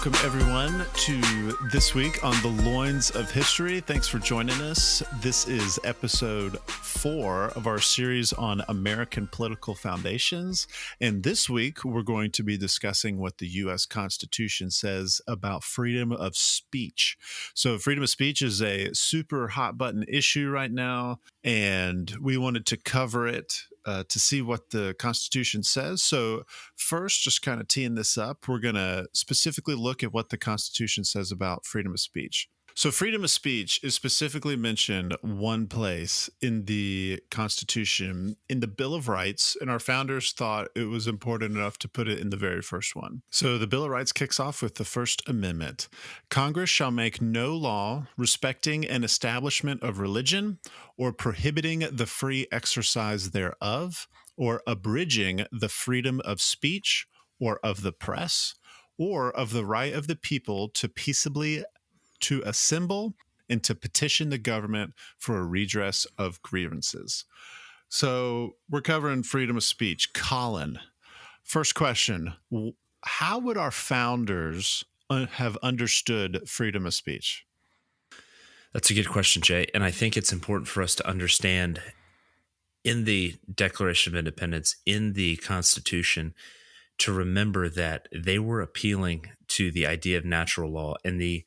Welcome, everyone, to this week on the Loins of History. Thanks for joining us. This is episode 4 of our series on American political foundations. And this week, we're going to be discussing what the U.S. Constitution says about freedom of speech. So freedom of speech is a super hot button issue right now, and we wanted to cover it to see what the Constitution says. So first, just kind of teeing this up, we're going to specifically look at what the Constitution says about freedom of speech. So freedom of speech is specifically mentioned one place in the Constitution, in the Bill of Rights, and our founders thought it was important enough to put it in the very first one. So the Bill of Rights kicks off with the First Amendment. Congress shall make no law respecting an establishment of religion or prohibiting the free exercise thereof, or abridging the freedom of speech or of the press, or of the right of the people to peaceably to assemble and to petition the government for a redress of grievances. So we're covering freedom of speech. Colin, first question, how would our founders have understood freedom of speech? That's a good question, Jay. And I think it's important for us to understand in the Declaration of Independence, in the Constitution, to remember that they were appealing to the idea of natural law and the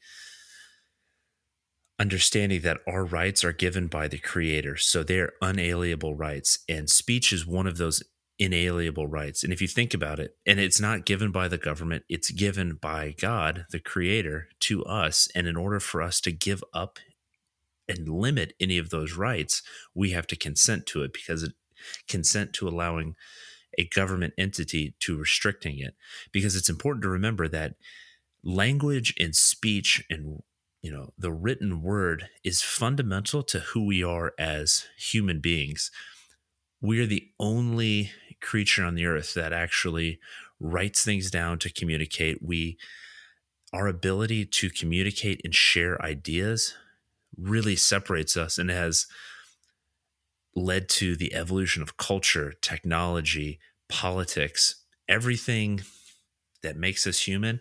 understanding that our rights are given by the Creator. So they're unalienable rights. And speech is one of those inalienable rights. And if you think about it, and it's not given by the government, it's given by God, the Creator, to us. And in order for us to give up and limit any of those rights, we have to consent to it, because it consent to allowing a government entity to restricting it. Because it's important to remember that language and speech and the written word is fundamental to who we are as human beings. We are the only creature on the earth that actually writes things down to communicate. Our ability to communicate and share ideas really separates us and has led to the evolution of culture, technology, politics. Everything that makes us human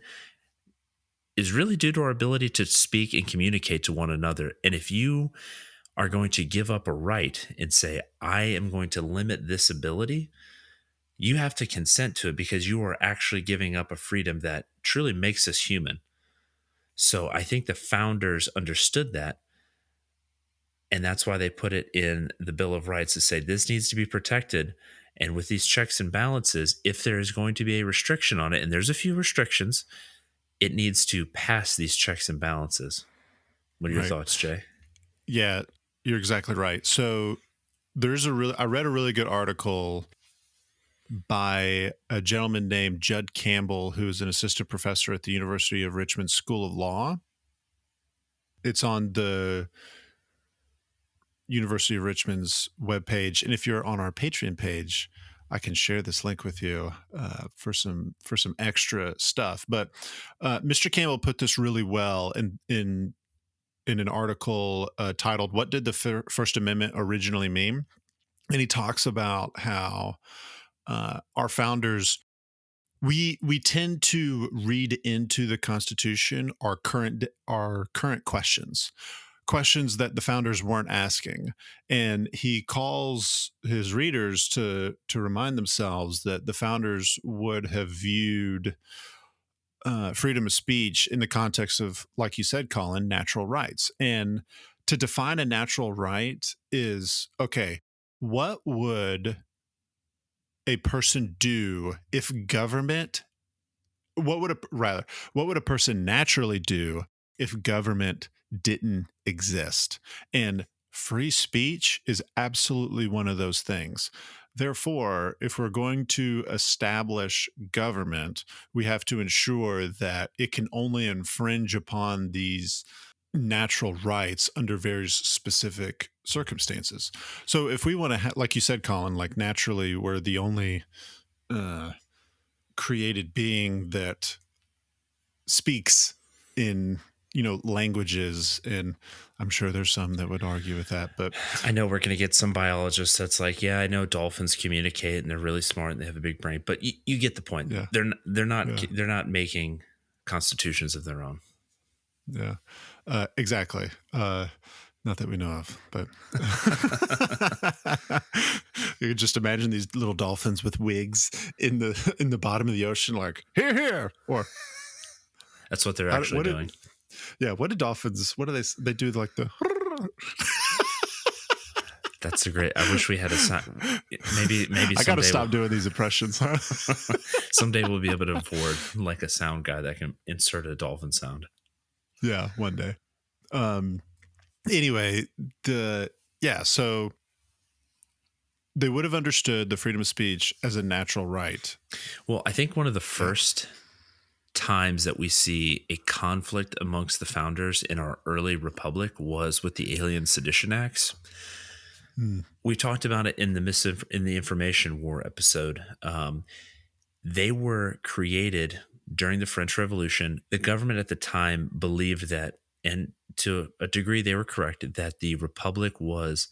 is really due to our ability to speak and communicate to one another. And if you are going to give up a right and say, I am going to limit this ability, you have to consent to it, because you are actually giving up a freedom that truly makes us human. So I think the founders understood that. And that's why they put it in the Bill of Rights to say this needs to be protected. And with these checks and balances, if there is going to be a restriction on it, and there's a few restrictions, it needs to pass these checks and balances. What are your thoughts, Jay? Yeah, you're exactly right. So I read a really good article by a gentleman named Judd Campbell, who is an assistant professor at the University of Richmond School of Law. It's on the University of Richmond's webpage. And if you're on our Patreon page, I can share this link with you for some extra stuff. But Mr. Campbell put this really well in an article titled "What Did the First Amendment Originally Mean?" And he talks about how our founders, we tend to read into the Constitution our current questions that the founders weren't asking. And he calls his readers to remind themselves that the founders would have viewed freedom of speech in the context of, like you said, Colin, natural rights. And to define a natural right is, okay, what would a person do if government, what would a person naturally do if government didn't exist? And free speech is absolutely one of those things. Therefore, if we're going to establish government, we have to ensure that it can only infringe upon these natural rights under very specific circumstances. So if we want to, like you said, Colin, like naturally we're the only created being that speaks in languages, and I'm sure there's some that would argue with that, but I know we're going to get some biologists that's like, yeah, I know dolphins communicate and they're really smart and they have a big brain, but you get the point. Yeah. They're not making constitutions of their own. Yeah, exactly. Not that we know of, but you could just imagine these little dolphins with wigs in the bottom of the ocean, like here, here, or That's what they're actually doing. Yeah, what do dolphins? What do they do? Like the That's a great. I wish we had a sound. Maybe I gotta stop doing these impressions. Huh? Someday we'll be able to afford like a sound guy that can insert a dolphin sound. Yeah, one day. Anyway, so they would have understood the freedom of speech as a natural right. Well, I think one of the first times that we see a conflict amongst the founders in our early republic was with the Alien Sedition Acts. We talked about it in the Information War episode. They were created during the French Revolution. The government at the time believed that, and to a degree they were correct, that the republic was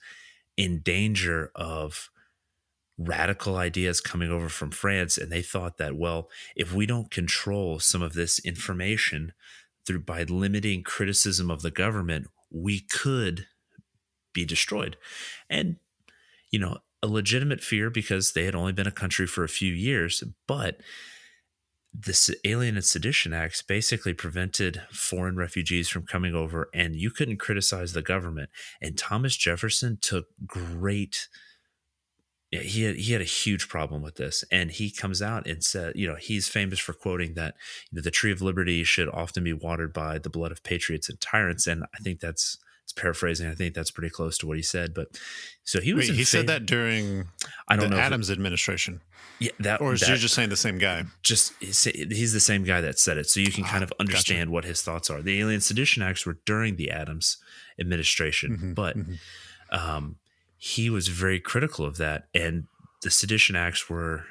in danger of radical ideas coming over from France. And they thought that, well, if we don't control some of this information by limiting criticism of the government, we could be destroyed. And, a legitimate fear, because they had only been a country for a few years, but the Alien and Sedition Acts basically prevented foreign refugees from coming over, and you couldn't criticize the government. And Thomas Jefferson took great. He had a huge problem with this, and he comes out and said, he's famous for quoting that the tree of liberty should often be watered by the blood of patriots and tyrants. And I think it's paraphrasing. I think that's pretty close to what he said. But so he was. He said that during the Adams administration. Yeah, you're just saying the same guy? Just he's the same guy that said it, so you can kind of understand what his thoughts are. The Alien Sedition Acts were during the Adams administration, but he was very critical of that, and the Sedition Acts were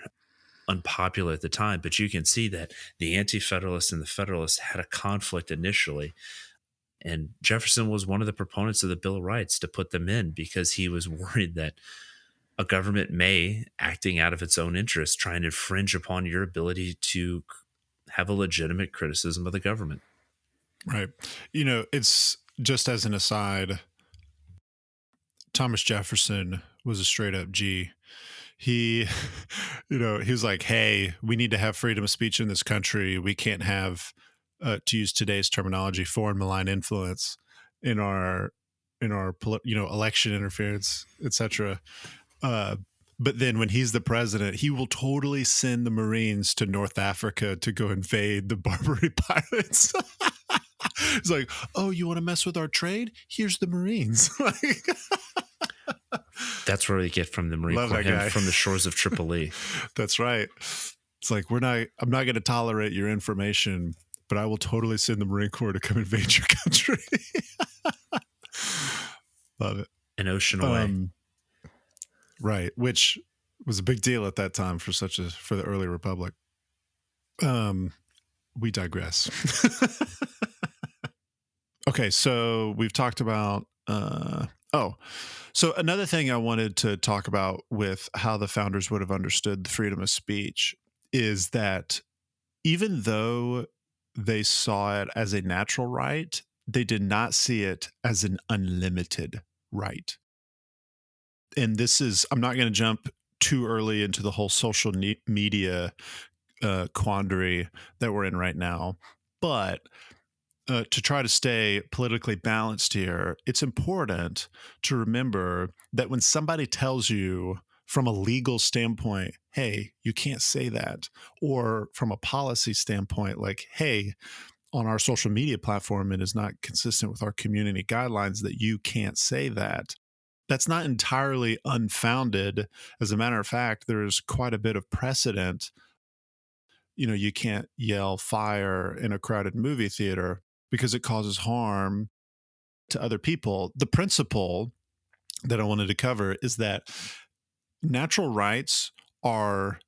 unpopular at the time. But you can see that the Anti-Federalists and the Federalists had a conflict initially. And Jefferson was one of the proponents of the Bill of Rights to put them in, because he was worried that a government may, acting out of its own interest, try and infringe upon your ability to have a legitimate criticism of the government. Right. It's just as an aside, Thomas Jefferson was a straight up G. He, he was like, hey, we need to have freedom of speech in this country. We can't have, to use today's terminology, foreign malign influence in our election interference, etc. But then when he's the president, he will totally send the Marines to North Africa to go invade the Barbary pirates. He's like, oh, you want to mess with our trade? Here's the Marines. That's where we get from the Marine Corps, from the shores of Tripoli. That's right. It's like, I'm not going to tolerate your information, but I will totally send the Marine Corps to come invade your country. Love it. An ocean away. Right, which was a big deal at that time for the early republic. We digress. Okay, so we've talked about so another thing I wanted to talk about with how the founders would have understood the freedom of speech is that even though they saw it as a natural right, they did not see it as an unlimited right. And I'm not going to jump too early into the whole social media quandary that we're in right now, but to try to stay politically balanced here, it's important to remember that when somebody tells you from a legal standpoint, hey, you can't say that, or from a policy standpoint, like, hey, on our social media platform, it is not consistent with our community guidelines that you can't say that. That's not entirely unfounded. As a matter of fact, there's quite a bit of precedent. You can't yell fire in a crowded movie theater because it causes harm to other people. The principle that I wanted to cover is that natural rights are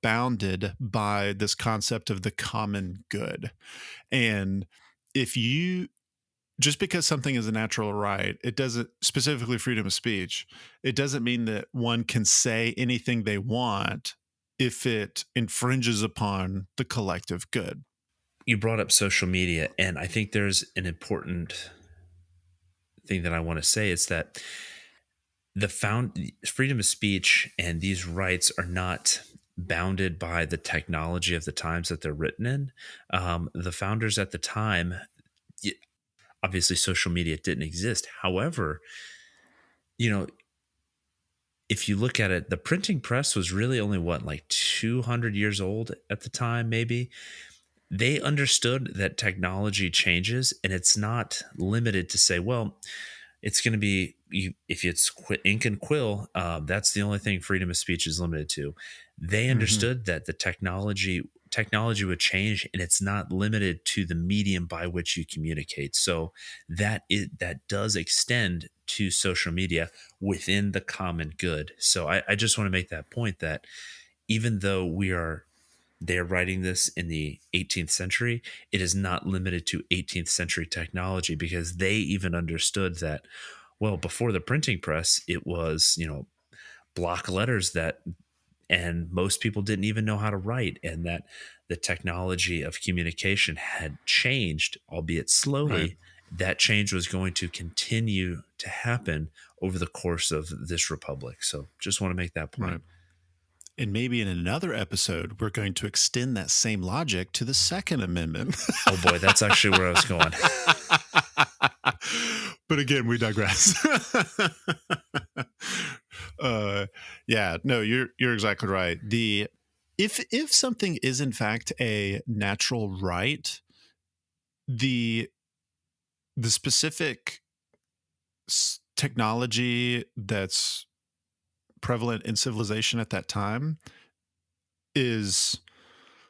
bounded by this concept of the common good. And just because something is a natural right, it doesn't, specifically freedom of speech, it doesn't mean that one can say anything they want if it infringes upon the collective good. you brought up social media, and I think there's an important thing that I want to say. It's that the freedom of speech and these rights are not bounded by the technology of the times that they're written in. The founders at the time, y- obviously, social media didn't exist. However, you know, if you look at it, the printing press was really only what, like 200 years old at the time, maybe. They understood that technology changes and it's not limited to say, well, it's going to be if it's ink and quill. That's the only thing freedom of speech is limited to. They Hmm. understood that the technology would change, and it's not limited to the medium by which you communicate. So that does extend to social media within the common good. So I just want to make that point that even though they're writing this in the 18th century. It is not limited to 18th century technology because they even understood that, well, before the printing press, it was, block letters and most people didn't even know how to write, and that the technology of communication had changed, albeit Right. slowly. That change was going to continue to happen over the course of this republic. So just want to make that point. Right. And maybe in another episode, we're going to extend that same logic to the Second Amendment. Oh boy, that's actually where I was going. But again, we digress. uh, yeah, no, you're exactly right. If something is in fact a natural right, the the specific technology that's prevalent in civilization at that time is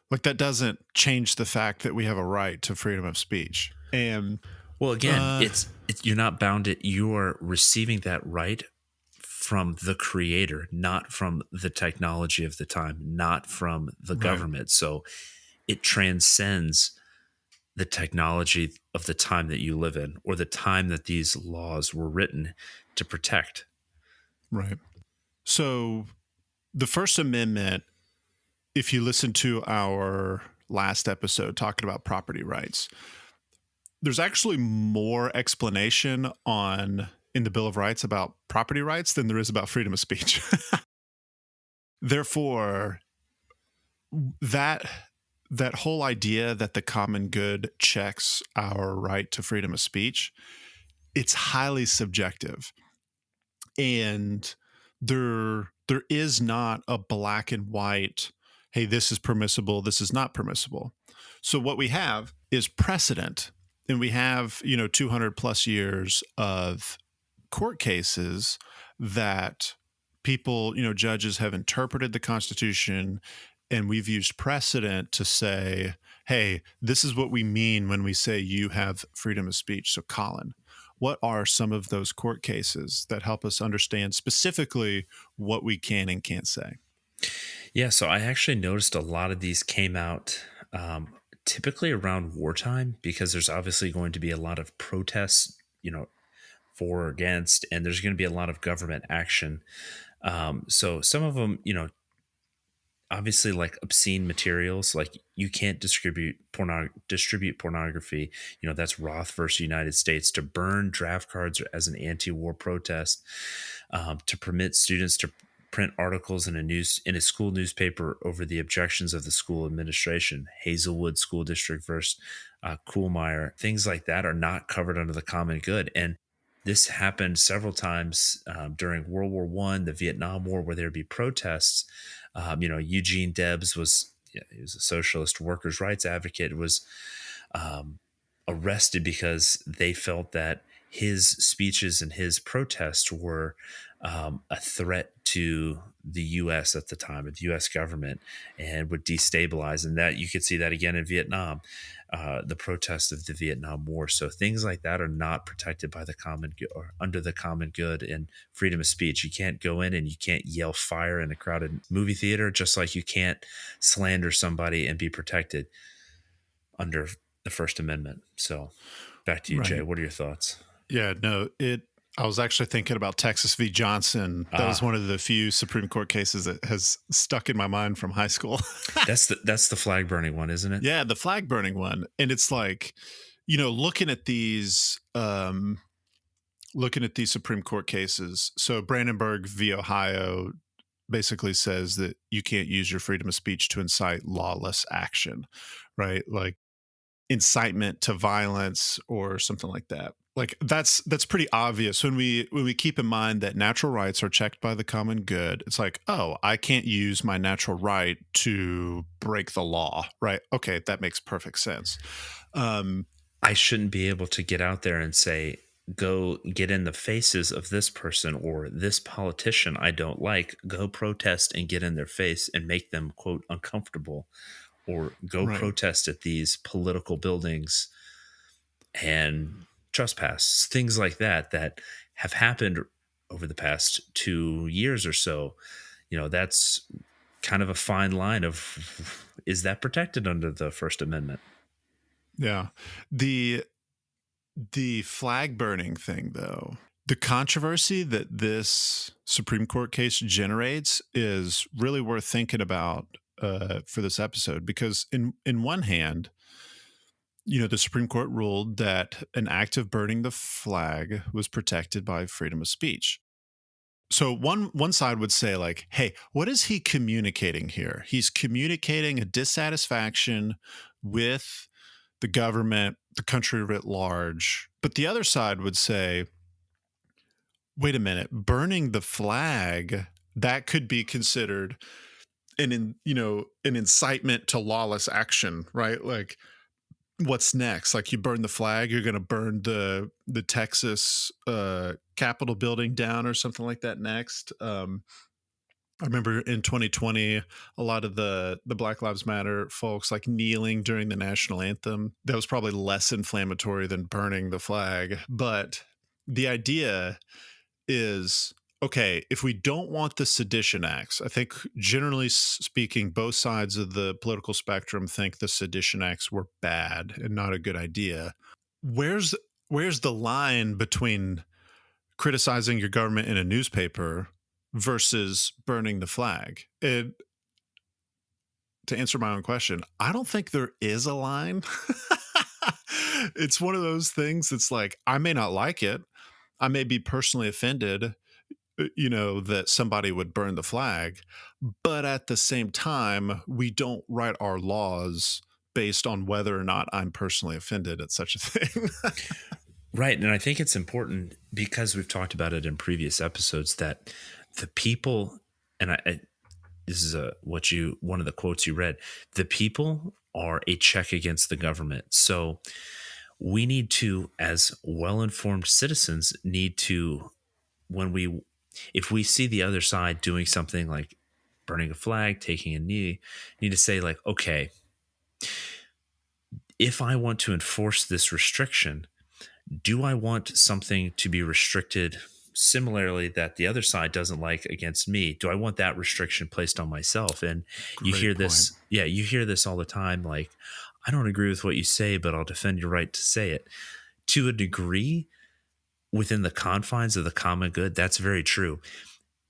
like that doesn't change the fact that we have a right to freedom of speech. And Well, again, uh it's you're not bounded. You're receiving that right from the creator, not from the technology of the time, not from the right, government. So it transcends the technology of the time that you live in or the time that these laws were written to protect. right. So the First Amendment, if you listen to our last episode talking about property rights, there's actually more explanation on in the Bill of Rights about property rights than there is about freedom of speech. Therefore, that that whole idea that the common good checks our right to freedom of speech, it's highly subjective. And there is not a black and white, hey, this is permissible, this is not permissible. So what we have is precedent, and we have 200 plus years of court cases that people, judges have interpreted the Constitution, and we've used precedent to say, hey, this is what we mean when we say you have freedom of speech. So Colin, what are some of those court cases that help us understand specifically what we can and can't say? Yeah, so I actually noticed a lot of these came out typically around wartime because there's obviously going to be a lot of protests, for or against, and there's going to be a lot of government action. So some of them, obviously like obscene materials, like you can't distribute pornography. That's Roth versus United States. To burn draft cards as an anti-war protest, to permit students to print articles in a school newspaper over the objections of the school administration. Hazelwood School District versus Kuhlmeyer. Things like that are not covered under the common good. And this happened several times during World War One, the Vietnam War, where there'd be protests. Eugene Debs was, he was a socialist workers' rights advocate, was um, arrested because they felt that his speeches and his protests were a threat to the U.S. at the time, of the U.S. government, and would destabilize. And that you could see that again in Vietnam, the protests of the Vietnam War. So things like that are not protected by the common good or under the common good and freedom of speech. You can't go in and you can't yell fire in a crowded movie theater, just like you can't slander somebody and be protected under the First Amendment. So back to you, Jay. Right. What are your thoughts? Yeah, no, it. I was actually thinking about Texas v. Johnson. That was Ah, one of the few Supreme Court cases that has stuck in my mind from high school. that's the flag burning one, isn't it? Yeah, the flag burning one. And it's like, looking at these Supreme Court cases. So Brandenburg v. Ohio basically says that you can't use your freedom of speech to incite lawless action, right? Like incitement to violence or something like that. Like that's pretty obvious when we keep in mind that natural rights are checked by the common good. It's like, oh, I can't use my natural right to break the law, right? Okay, that makes perfect sense. Um, I shouldn't be able to get out there and say, go get in the faces of this person or this politician I don't like, go protest and get in their face and make them, quote, uncomfortable, or go right. protest at these political buildings and trespass, things like that, that have happened over the past 2 years or so. That's kind of a fine line of, is that protected under the First Amendment? Yeah. The the flag burning thing though. The controversy that this Supreme Court case generates is really worth thinking about for this episode because in one hand, the Supreme Court ruled that an act of burning the flag was protected by freedom of speech. So one side would say like, "Hey, what is he communicating here? He's communicating a dissatisfaction with the government, the country writ large." But the other side would say, "Wait a minute, burning the flag, that could be considered an incitement to lawless action, right? Like what's next? Like you burn the flag, you're going to burn the Texas Capitol building down or something like that next." I remember in 2020, a lot of the Black Lives Matter folks like kneeling during the national anthem. That was probably less inflammatory than burning the flag. But the idea is okay, if we don't want the sedition acts, I think generally speaking, both sides of the political spectrum think the sedition acts were bad and not a good idea. Where's where's the line between criticizing your government in a newspaper versus burning the flag? And to answer my own question, I don't think there is a line. It's one of those things that's like, I may not like it. I may be personally offended, that somebody would burn the flag. But at the same time, we don't write our laws based on whether or not I'm personally offended at such a thing. Right. And I think it's important because we've talked about it in previous episodes that the people, and this is one of the quotes you read, the people are a check against the government. So we need to, as well-informed citizens, need to, if we see the other side doing something like burning a flag, taking a knee, need to say like, okay, if I want to enforce this restriction, do I want something to be restricted similarly that the other side doesn't like against me? Do I want that restriction placed on myself? And you hear Great point. this, yeah, you hear this all the time. Like, I don't agree with what you say, but I'll defend your right to say it. To a degree, within the confines of the common good, that's very true.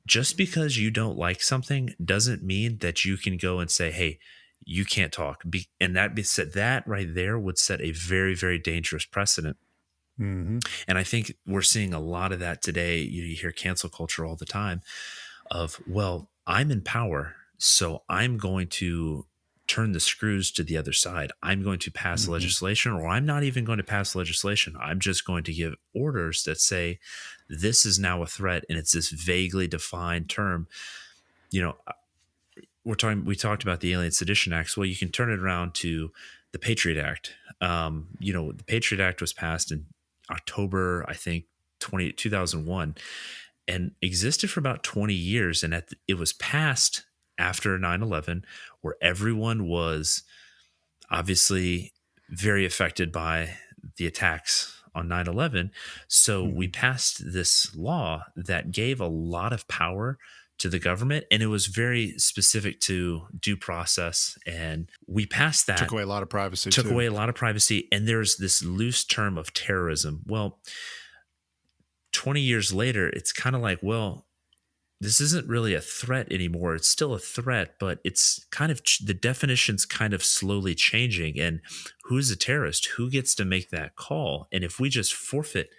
Just because you don't like something doesn't mean that you can go and say, hey, you can't talk. And that right there would set a very, very dangerous precedent. Hmm. And I think we're seeing a lot of that today. You hear cancel culture all the time of, well, I'm in power, so I'm going to turn the screws to the other side. I'm going to pass Hmm. legislation, or I'm not even going to pass legislation. I'm just going to give orders that say this is now a threat, and it's this vaguely defined term. You know, we talked about the Alien Sedition Acts. Well, you can turn it around to the Patriot Act. The Patriot Act was passed in October, I think, 2001, and existed for about 20 years. And it was passed after 9/11, where everyone was obviously very affected by the attacks on 9/11. So we Hmm. passed this law that gave a lot of power to the government, and it was very specific to due process. And we passed Took that, away a lot of privacy took too. away a lot of privacy. And there's this loose term of terrorism. Well, 20 years later, it's kind of like, well, this isn't really a threat anymore. It's still a threat, but it's kind of the definition's kind of slowly changing. And who's a terrorist? Who gets to make that call? And if we just forfeit,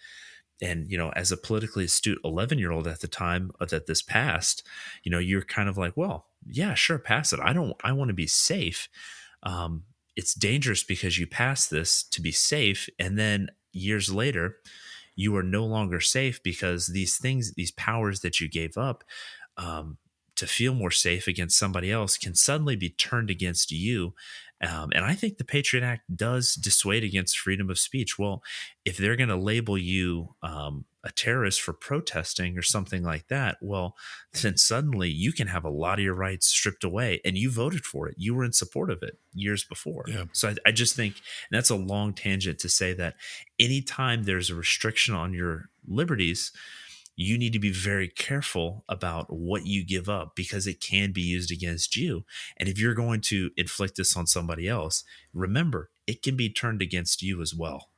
and as a politically astute 11-year-old at the time that this passed, you're kind of like, well, yeah, sure, pass it. I want to be safe. It's dangerous because you pass this to be safe, and then years later you are no longer safe because these powers that you gave up, um, to feel more safe against somebody else, can suddenly be turned against you. And I think the Patriot Act does dissuade against freedom of speech. Well, if they're going to label you a terrorist for protesting or something like that, well, then suddenly you can have a lot of your rights stripped away, and you voted for it. You were in support of it years before. Yeah. So I just think, and that's a long tangent to say that anytime there's a restriction on your liberties, you need to be very careful about what you give up, because it can be used against you. And if you're going to inflict this on somebody else, remember, it can be turned against you as well.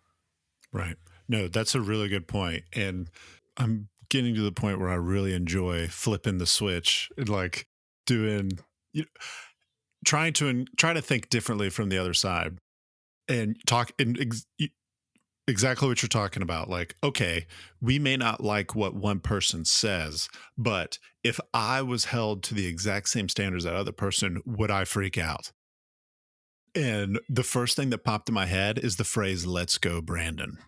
Right. No, that's a really good point. And I'm getting to the point where I really enjoy flipping the switch and like doing, trying to think differently from the other side and talk exactly what you're talking about. Like, okay, we may not like what one person says, but if I was held to the exact same standards that other person, would I freak out? And the first thing that popped in my head is the phrase, "Let's go, Brandon."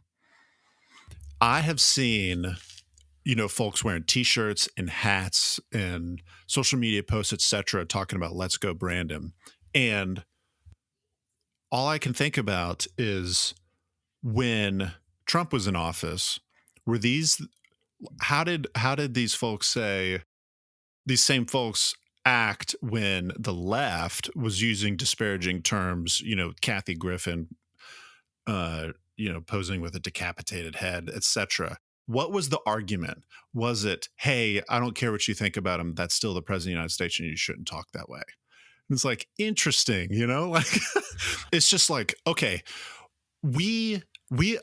I have seen, folks wearing t-shirts and hats and social media posts, etc., talking about "Let's go, Brandon." And all I can think about is when Trump was in office, were these how did these folks say, these same folks act when the left was using disparaging terms, Kathy Griffin, posing with a decapitated head, etc. What was the argument? Was it, hey, I don't care what you think about him, that's still the president of the United States and you shouldn't talk that way? It's like, interesting, like it's just like, okay, we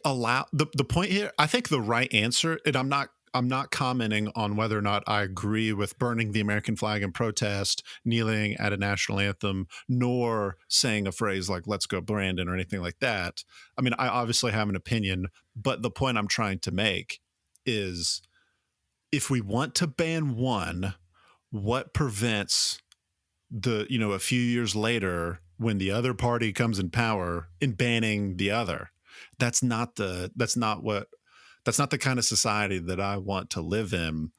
allow the point here. I think the right answer, and I'm not commenting on whether or not I agree with burning the American flag in protest, kneeling at a national anthem, nor saying a phrase like "Let's go, Brandon" or anything like that. I mean, I obviously have an opinion, but the point I'm trying to make is, if we want to ban one, what prevents a few years later, when the other party comes in power, in banning the other? That's not the kind of society that I want to live in.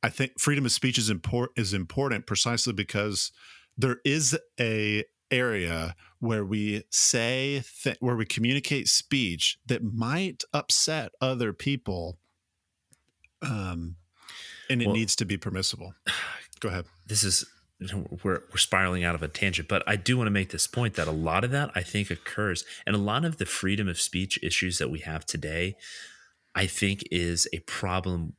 I think freedom of speech is important precisely because there is a area where we where we communicate speech that might upset other people, and it needs to be permissible. Go ahead. This is, we're spiraling out of a tangent, but I do want to make this point that a lot of that, I think, occurs, and a lot of the freedom of speech issues that we have today, I think, is a problem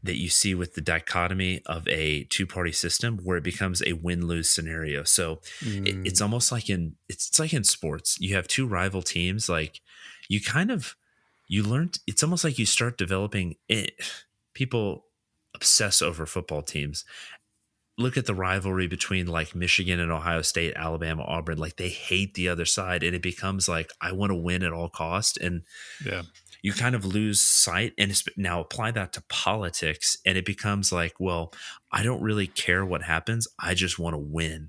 that you see with the dichotomy of a two-party system, where it becomes a win-lose scenario. So it's almost like it's like in sports, you have two rival teams. Like it's almost like you start developing it. People obsess over football teams. Look at the rivalry between like Michigan and Ohio State, Alabama, Auburn. Like, they hate the other side, and it becomes like, I want to win at all cost. And yeah, you kind of lose sight. And now apply that to politics, and it becomes like, well, I don't really care what happens. I just want to win.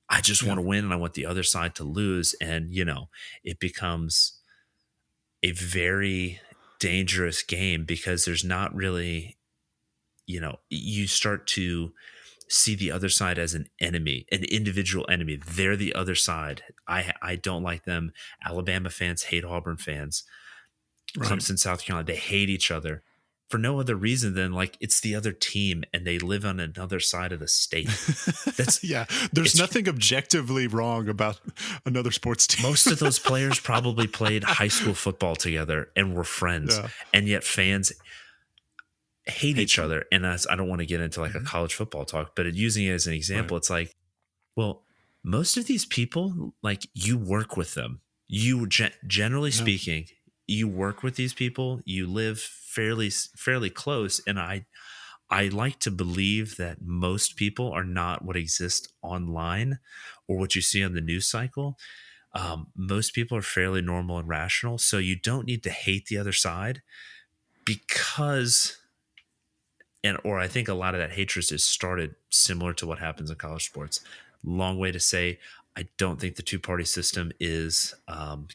I just want to win, and I want the other side to lose. And, it becomes a very dangerous game, because there's not really, you start to see the other side as an enemy, an individual enemy. They're the other side. I don't like them. Alabama fans hate Auburn fans. right. Clemson, South Carolina, they hate each other for no other reason than like it's the other team and they live on another side of the state. That's There's nothing objectively wrong about another sports team. Most of those players probably played high school football together and were friends, and yet fans hate each other. And I don't want to get into like a college football talk, but using it as an example, it's like, well, most of these people, like, you work with them. You generally speaking, you work with these people, you live fairly close, and I like to believe that most people are not what exists online or what you see on the news cycle. Most people are fairly normal and rational, so you don't need to hate the other side because, and or I think a lot of that hatred is started similar to what happens in college sports. Long way to say, I don't think the two-party system is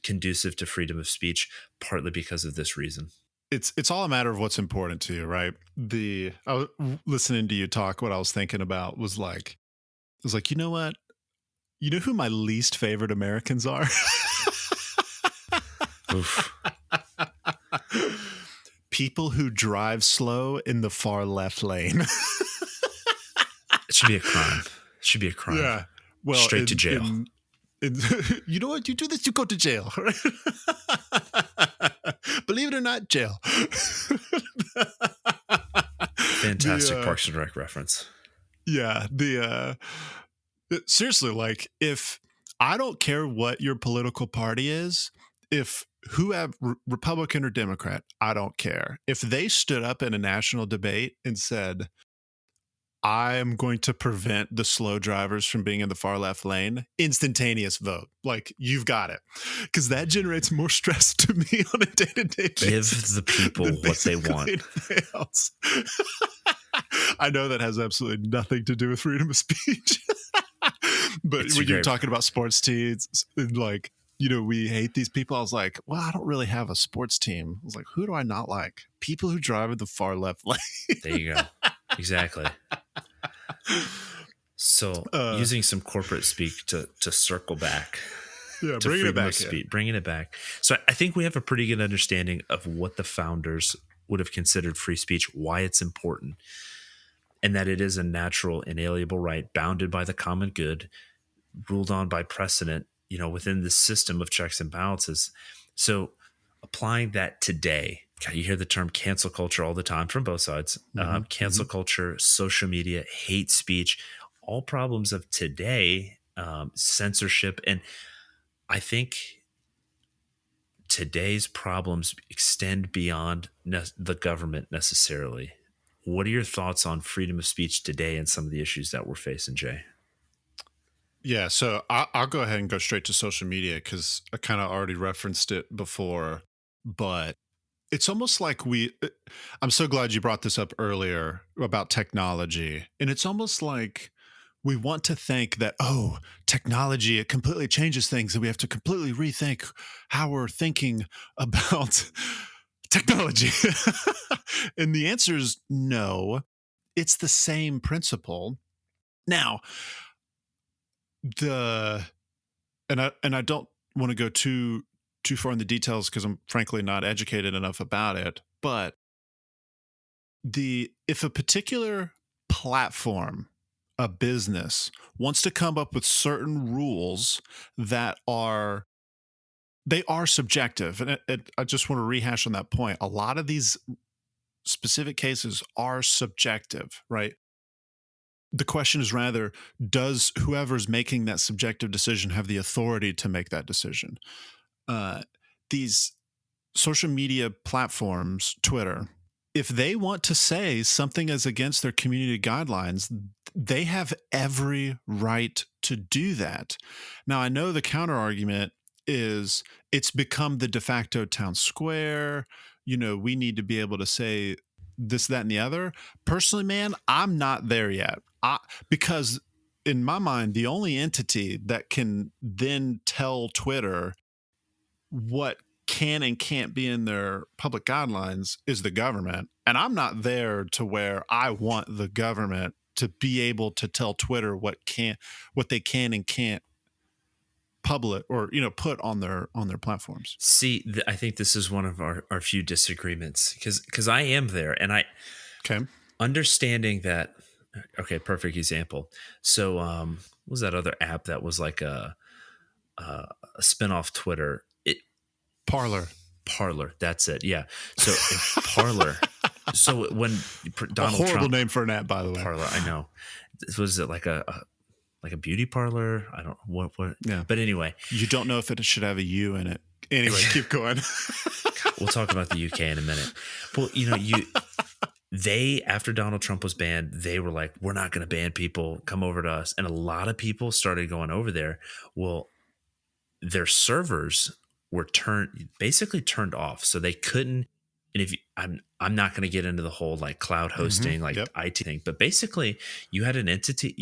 conducive to freedom of speech, partly because of this reason. It's all a matter of what's important to you, right? I was listening to you talk. What I was thinking about was like, you know what? You know who my least favorite Americans are? Oof. People who drive slow in the far left lane. It should be a crime. It should be a crime. Yeah. Well, straight to jail. You know what? You do this, you go to jail. Right? Believe it or not, jail. Fantastic Parks and Rec reference. Yeah. Seriously, like, if I don't care what your political party is, if Republican or Democrat, I don't care. If they stood up in a national debate and said, I am going to prevent the slow drivers from being in the far left lane, instantaneous vote. Like, you've got it. Because that generates more stress to me on a day-to-day basis. Give the people what they want. Else. I know that has absolutely nothing to do with freedom of speech. But when you're talking about sports teams, and like, you know, we hate these people. I was like, well, I don't really have a sports team. I was like, who do I not like? People who drive in the far left lane. There you go. Exactly. So using some corporate speak to circle back. Yeah, bringing it back. Bringing it back. So I think we have a pretty good understanding of what the founders would have considered free speech, why it's important, and that it is a natural, inalienable right bounded by the common good, ruled on by precedent, you know, within the system of checks and balances. So applying that today, you hear the term cancel culture all the time from both sides. Cancel culture, social media, hate speech, all problems of today, censorship. And I think today's problems extend beyond the government necessarily. What are your thoughts on freedom of speech today and some of the issues that we're facing, Jay? Yeah, so I'll go ahead and go straight to social media because I kind of already referenced it before, but it's almost like I'm so glad you brought this up earlier about technology. And it's almost like we want to think that, oh, technology, it completely changes things and we have to completely rethink how we're thinking about technology. And the answer is no. It's the same principle. Now, and I don't want to go too far in the details because I'm frankly not educated enough about it, but if a particular platform, a business, wants to come up with certain rules that are subjective, and I just want to rehash on that point. A lot of these specific cases are subjective, right? The question is rather, does whoever's making that subjective decision have the authority to make that decision? These social media platforms, Twitter, if they want to say something is against their community guidelines, they have every right to do that. Now, I know the counter argument is it's become the de facto town square. You know, we need to be able to say this, that, and the other. Personally, man, I'm not there yet. Because in my mind, the only entity that can then tell Twitter what can and can't be in their public guidelines is the government. And I'm not there to where I want the government to be able to tell Twitter what they can and can't public or, you know, put on their platforms. See, I think this is one of our few disagreements because I am there and understanding that. Okay, perfect example. So, what was that other app that was like a spinoff Twitter? Parler. That's it. Yeah. So Parler. So when Donald Trump, horrible Trump, name for an app, by the way. Parler. I know. Was it like a beauty parlor? I don't what. Yeah. But anyway, you don't know if it should have a U in it. Anyway, keep going. We'll talk about the UK in a minute. Well, they, after Donald Trump was banned, they were like, we're not going to ban people. Come over to us. And a lot of people started going over there. Well, their servers were basically turned off. So they couldn't. And I'm not going to get into the whole like cloud hosting, like Yep. IT thing, but basically you had an entity,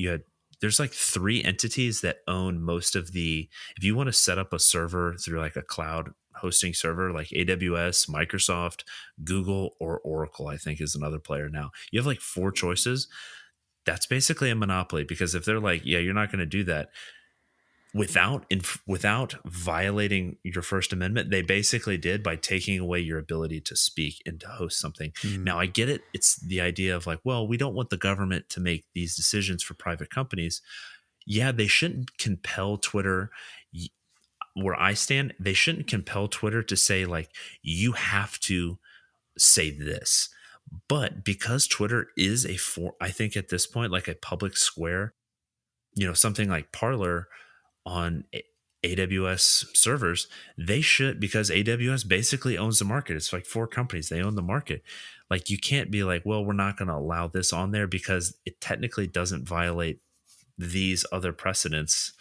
there's like 3 entities that own most of if you want to set up a server through like a cloud hosting server, like AWS, Microsoft, Google, or Oracle, I think is another player now. You have like 4 choices. That's basically a monopoly, because if they're like, yeah, you're not going to do that without violating your First Amendment, they basically did by taking away your ability to speak and to host something. Now, I get it. It's the idea of like, well, we don't want the government to make these decisions for private companies. Yeah, they shouldn't compel Twitter. Where I stand, they shouldn't compel Twitter to say like, you have to say this. But because Twitter is I think at this point, like a public square, something like Parler on AWS servers, they should, because AWS basically owns the market. It's like 4 companies, they own the market. Like, you can't be like, well, we're not going to allow this on there because it technically doesn't violate these other precedents.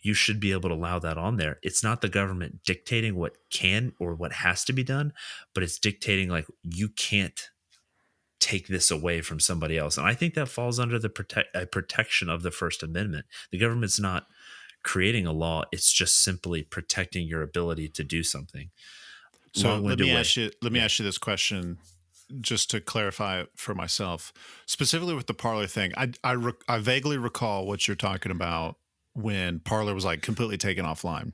You should be able to allow that on there. It's not the government dictating what can or what has to be done, but it's dictating like, you can't take this away from somebody else. And I think that falls under the protection of the First Amendment. The government's not creating a law. It's just simply protecting your ability to do something. So let me ask you this question, just to clarify for myself, specifically with the Parler thing. I vaguely recall what you're talking about when Parler was like completely taken offline.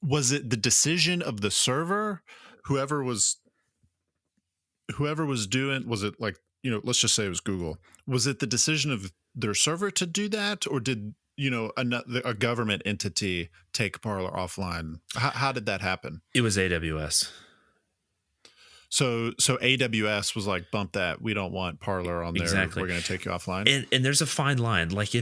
Was it the decision of the server? Whoever was doing, was it like, let's just say it was Google. Was it the decision of their server to do that, or did a government entity take Parler offline? How did that happen? It was AWS. So AWS was like, bump that. We don't want Parler on there. Exactly. We're going to take you offline. And there's a fine line. Like,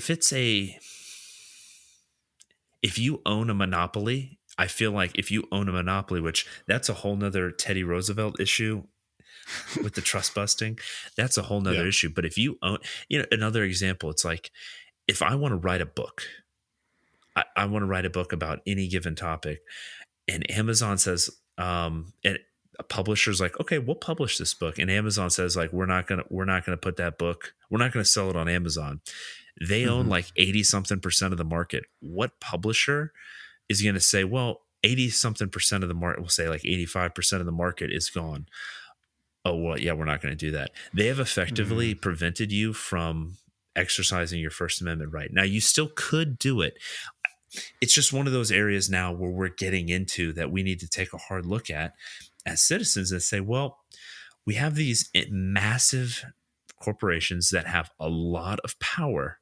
if you own a monopoly, I feel like if you own a monopoly, which that's a whole nother Teddy Roosevelt issue with the trust busting, that's a whole nother issue. But if you own, another example, it's like, if I want to write a book, I want to write a book about any given topic, and Amazon says, and a publisher's like, okay, we'll publish this book. And Amazon says like, we're not going to put that book, we're not going to sell it on Amazon. They own like 80-something% of the market. What publisher is going to say, well, 80-something% of the market, will say like 85% of the market is gone? Oh, well, yeah, we're not going to do that. They have effectively prevented you from exercising your First Amendment right. Now, you still could do it. It's just one of those areas now where we're getting into that we need to take a hard look at as citizens and say, well, we have these massive corporations that have a lot of power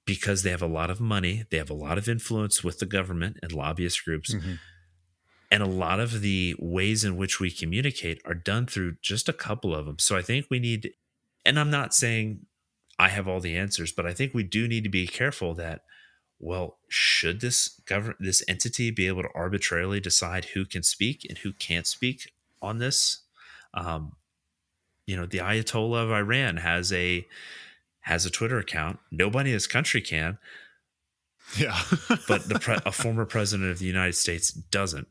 because they have a lot of money. They have a lot of influence with the government and lobbyist groups. And a lot of the ways in which we communicate are done through just a couple of them. So I think we need, and I'm not saying I have all the answers, but I think we do need to be careful that, well, should this entity be able to arbitrarily decide who can speak and who can't speak on this? The Ayatollah of Iran has a Twitter account. Nobody in this country can. Yeah. But a former president of the United States doesn't.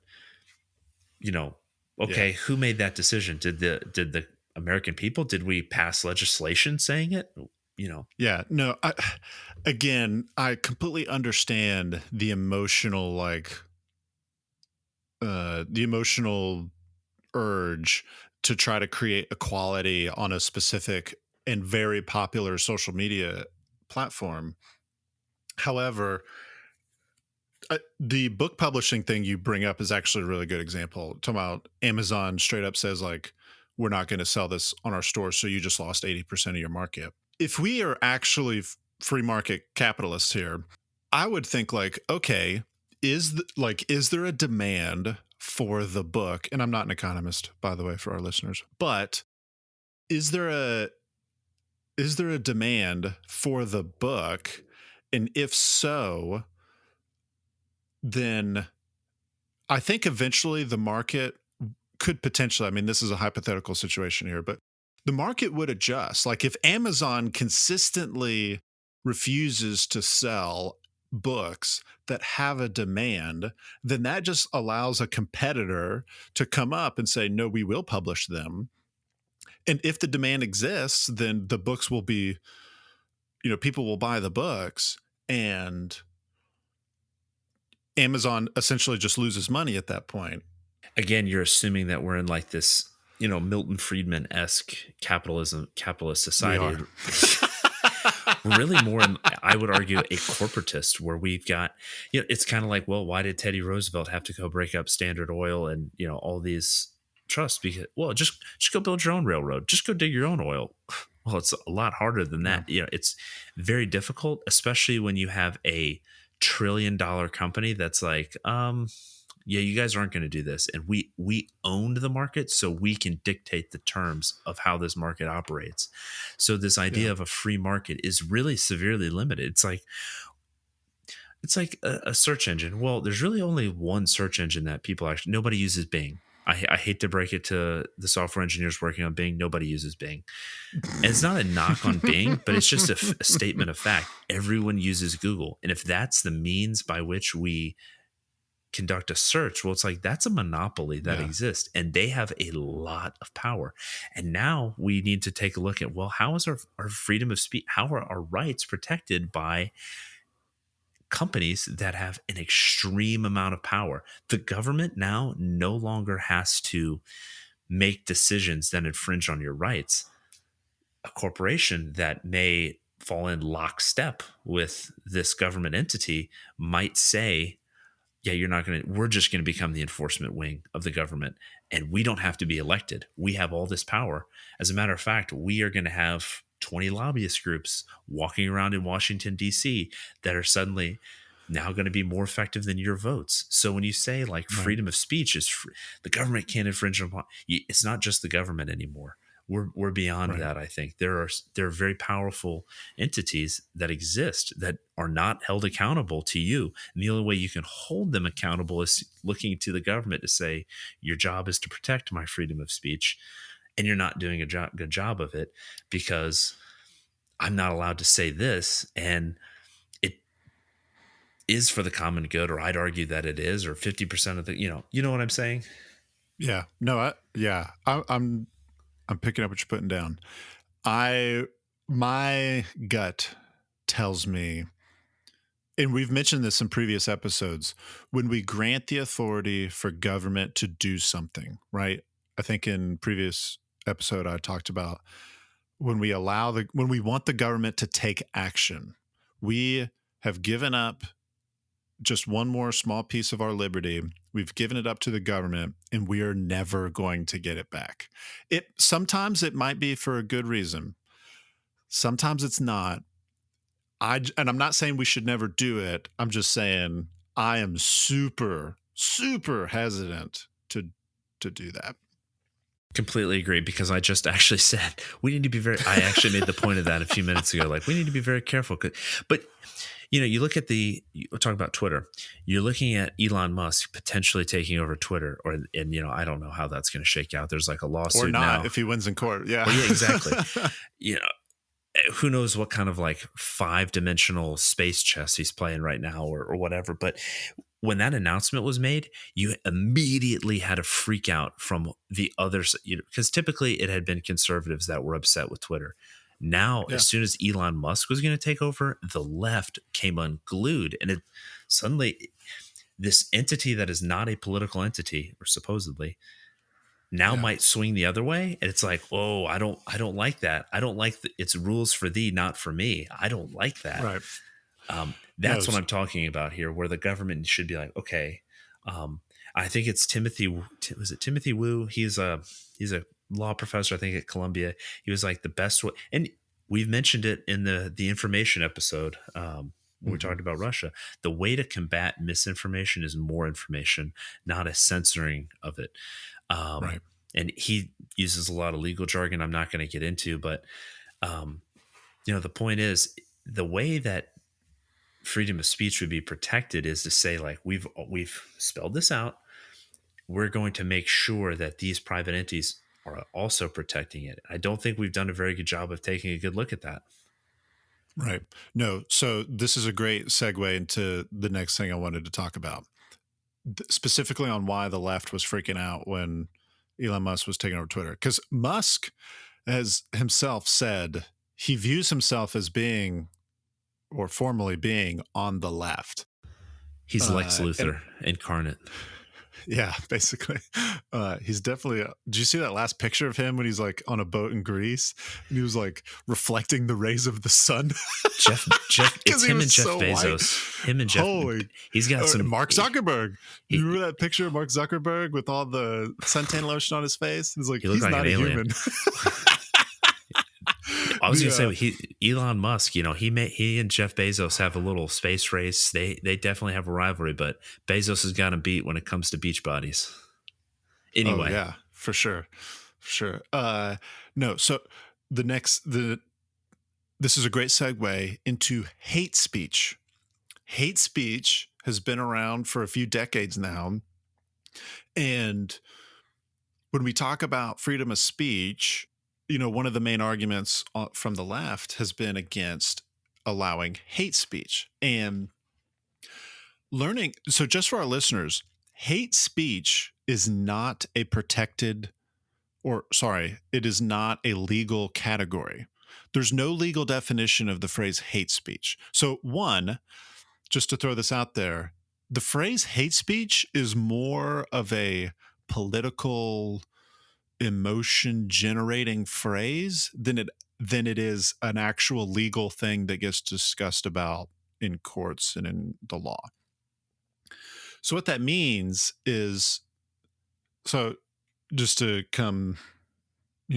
Who made that decision? Did the American people? Did we pass legislation saying it? Yeah, no, I completely understand the emotional, the emotional urge to try to create equality on a specific and very popular social media platform. However, the book publishing thing you bring up is actually a really good example. Talking about Amazon straight up says like, we're not going to sell this on our store, so you just lost 80% of your market. If we are actually free market capitalists here, I would think like, okay, is there a demand for the book? And I'm not an economist, by the way, for our listeners, but is there a demand for the book? And if so, then I think eventually the market could potentially, I mean, this is a hypothetical situation here, but the market would adjust. Like if Amazon consistently refuses to sell books that have a demand, then that just allows a competitor to come up and say, no, we will publish them. And if the demand exists, then the books will be, people will buy the books, and Amazon essentially just loses money at that point. Again, you're assuming that we're in like this, Milton Friedman-esque capitalist We society. are. We're really more in, I would argue, a corporatist where we've got, it's kind of like, well, why did Teddy Roosevelt have to go break up Standard Oil and, all these trusts? Because, well, just go build your own railroad. Just go dig your own oil. Well, it's a lot harder than Yeah. that. It's very difficult, especially when you have a $1 trillion company that's like, yeah, you guys aren't going to do this. And we owned the market, so we can dictate the terms of how this market operates. So this idea Yeah. of a free market is really severely limited. It's like a search engine. Well, there's really only one search engine that people actually, nobody uses Bing. I hate to break it to the software engineers working on Bing. Nobody uses Bing. And it's not a knock on Bing, but it's just a statement of fact. Everyone uses Google. And if that's the means by which we conduct a search, well, it's like that's a monopoly that Yeah. exists, and they have a lot of power. And now we need to take a look at, well, how is our freedom of speech, how are our rights protected by companies that have an extreme amount of power? The government now no longer has to make decisions that infringe on your rights. A corporation that may fall in lockstep with this government entity might say, yeah, we're just going to become the enforcement wing of the government, and we don't have to be elected. We have all this power. As a matter of fact, we are going to have 20 lobbyist groups walking around in Washington, D.C. that are suddenly now going to be more effective than your votes. So when you say like Right. freedom of speech is free, the government can't infringe upon, it's not just the government anymore. We're beyond Right. that. I think there are very powerful entities that exist that are not held accountable to you, and the only way you can hold them accountable is looking to the government to say your job is to protect my freedom of speech, and you're not doing a good job of it because I'm not allowed to say this, and it is for the common good, or I'd argue that it is, or 50% of the, you know what I'm saying? Yeah. No, I'm picking up what you're putting down. My gut tells me, and we've mentioned this in previous episodes, when we grant the authority for government to do something, right? I think in previous episode I talked about when we want the government to take action, we have given up just one more small piece of our liberty. We've given it up to the government, and we are never going to get it back. Sometimes it might be for a good reason. Sometimes it's not. And I'm not saying we should never do it. I'm just saying I am super, super hesitant to do that. Completely agree, because I just actually said we need to be I actually made the point of that a few minutes ago. Like, we need to be very careful. But, you look at we're talking about Twitter. You're looking at Elon Musk potentially taking over Twitter, and I don't know how that's going to shake out. There's like a lawsuit Or not now. if he wins in court. Yeah. Well, yeah, exactly. Who knows what kind of like 5-dimensional space chess he's playing right now or whatever. But when that announcement was made, you immediately had a freak out from the others, because typically it had been conservatives that were upset with Twitter. Now, Yeah. as soon as Elon Musk was going to take over, the left came unglued, and it suddenly, this entity that is not a political entity, or supposedly, now Yeah. might swing the other way, and it's like, whoa, I don't like that. I don't like it's rules for thee, not for me. I don't like that. Right. That's No, what I'm talking about here, where the government should be like, okay, I think it's was it Timothy Wu? He's a law professor, I think, at Columbia. He was like, the best way, and we've mentioned it in the information episode. When we talked about Russia, the way to combat misinformation is more information, not a censoring of it. Right. And he uses a lot of legal jargon I'm not going to get into, but the point is, the way that freedom of speech would be protected is to say, like, we've spelled this out. we're going to make sure that these private entities are also protecting it. I don't think we've done a very good job of taking a good look at that. Right. No. So this is a great segue into the next thing I wanted to talk about, specifically on why the left was freaking out when Elon Musk was taking over Twitter. Because Musk has himself said he views himself as being, or formerly being, on the left. He's Lex And Luthor incarnate. yeah, basically, he's definitely. Did you see that last picture of him when he's like on a boat in Greece and he was like reflecting the rays of the sun? Jeff, it's He him was and Jeff so Bezos. white. Him and Jeff. Holy, He's got some. Mark Zuckerberg. He, You remember that picture of Mark Zuckerberg with all the suntan lotion on his face? He's like, he looked he's like not an a alien. human. I was going to say, Elon Musk, he and Jeff Bezos have a little space race. They definitely have a rivalry, but Bezos has got him beat when it comes to beach bodies. Anyway. Oh, yeah, for sure. For sure. No, so this is a great segue into hate speech. Hate speech has been around for a few decades now. And when we talk about freedom of speech, one of the main arguments from the left has been against allowing hate speech and learning. So just for our listeners, hate speech is not a protected, it is not a legal category. There's no legal definition of the phrase hate speech. So one, just to throw this out there, the phrase hate speech is more of a political emotion generating phrase than it is an actual legal thing that gets discussed about in courts and in the law. So what that means is, so just to come,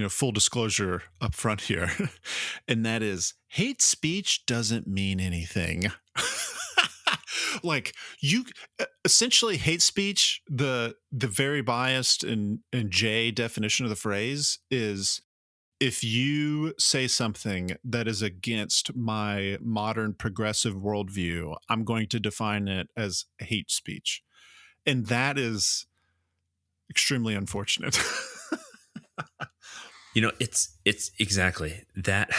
full disclosure up front here, and that is hate speech doesn't mean anything. Like you essentially hate speech, the very biased and J definition of the phrase is if you say something that is against my modern progressive worldview, I'm going to define it as hate speech. And that is extremely unfortunate. It's exactly that,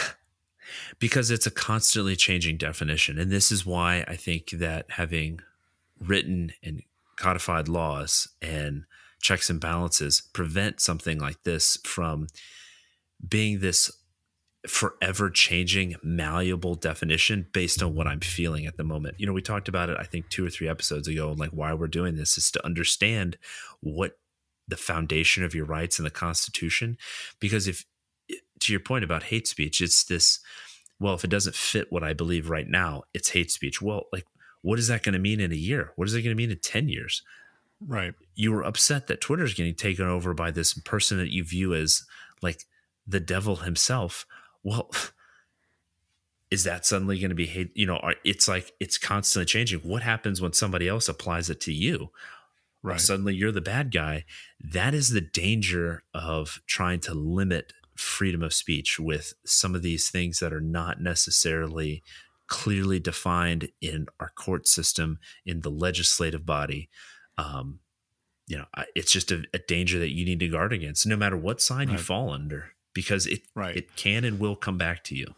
because it's a constantly changing definition. And this is why I think that having written and codified laws and checks and balances prevent something like this from being this forever changing, malleable definition based on what I'm feeling at the moment. We talked about it, I think 2 or 3 episodes ago, and like why we're doing this is to understand what the foundation of your rights in the Constitution. Because if, to your point about hate speech, it's this, well, if it doesn't fit what I believe right now, it's hate speech. Well, like, what is that going to mean in a year? What is it going to mean in 10 years? Right. You were upset that Twitter is getting taken over by this person that you view as like the devil himself. Well, is that suddenly going to be hate? It's like, it's constantly changing. What happens when somebody else applies it to you? Right. Well, suddenly you're the bad guy. That is the danger of trying to limit freedom of speech with some of these things that are not necessarily clearly defined in our court system, in the legislative body. It's just a danger that you need to guard against, no matter what side you fall under, because it can and will come back to you.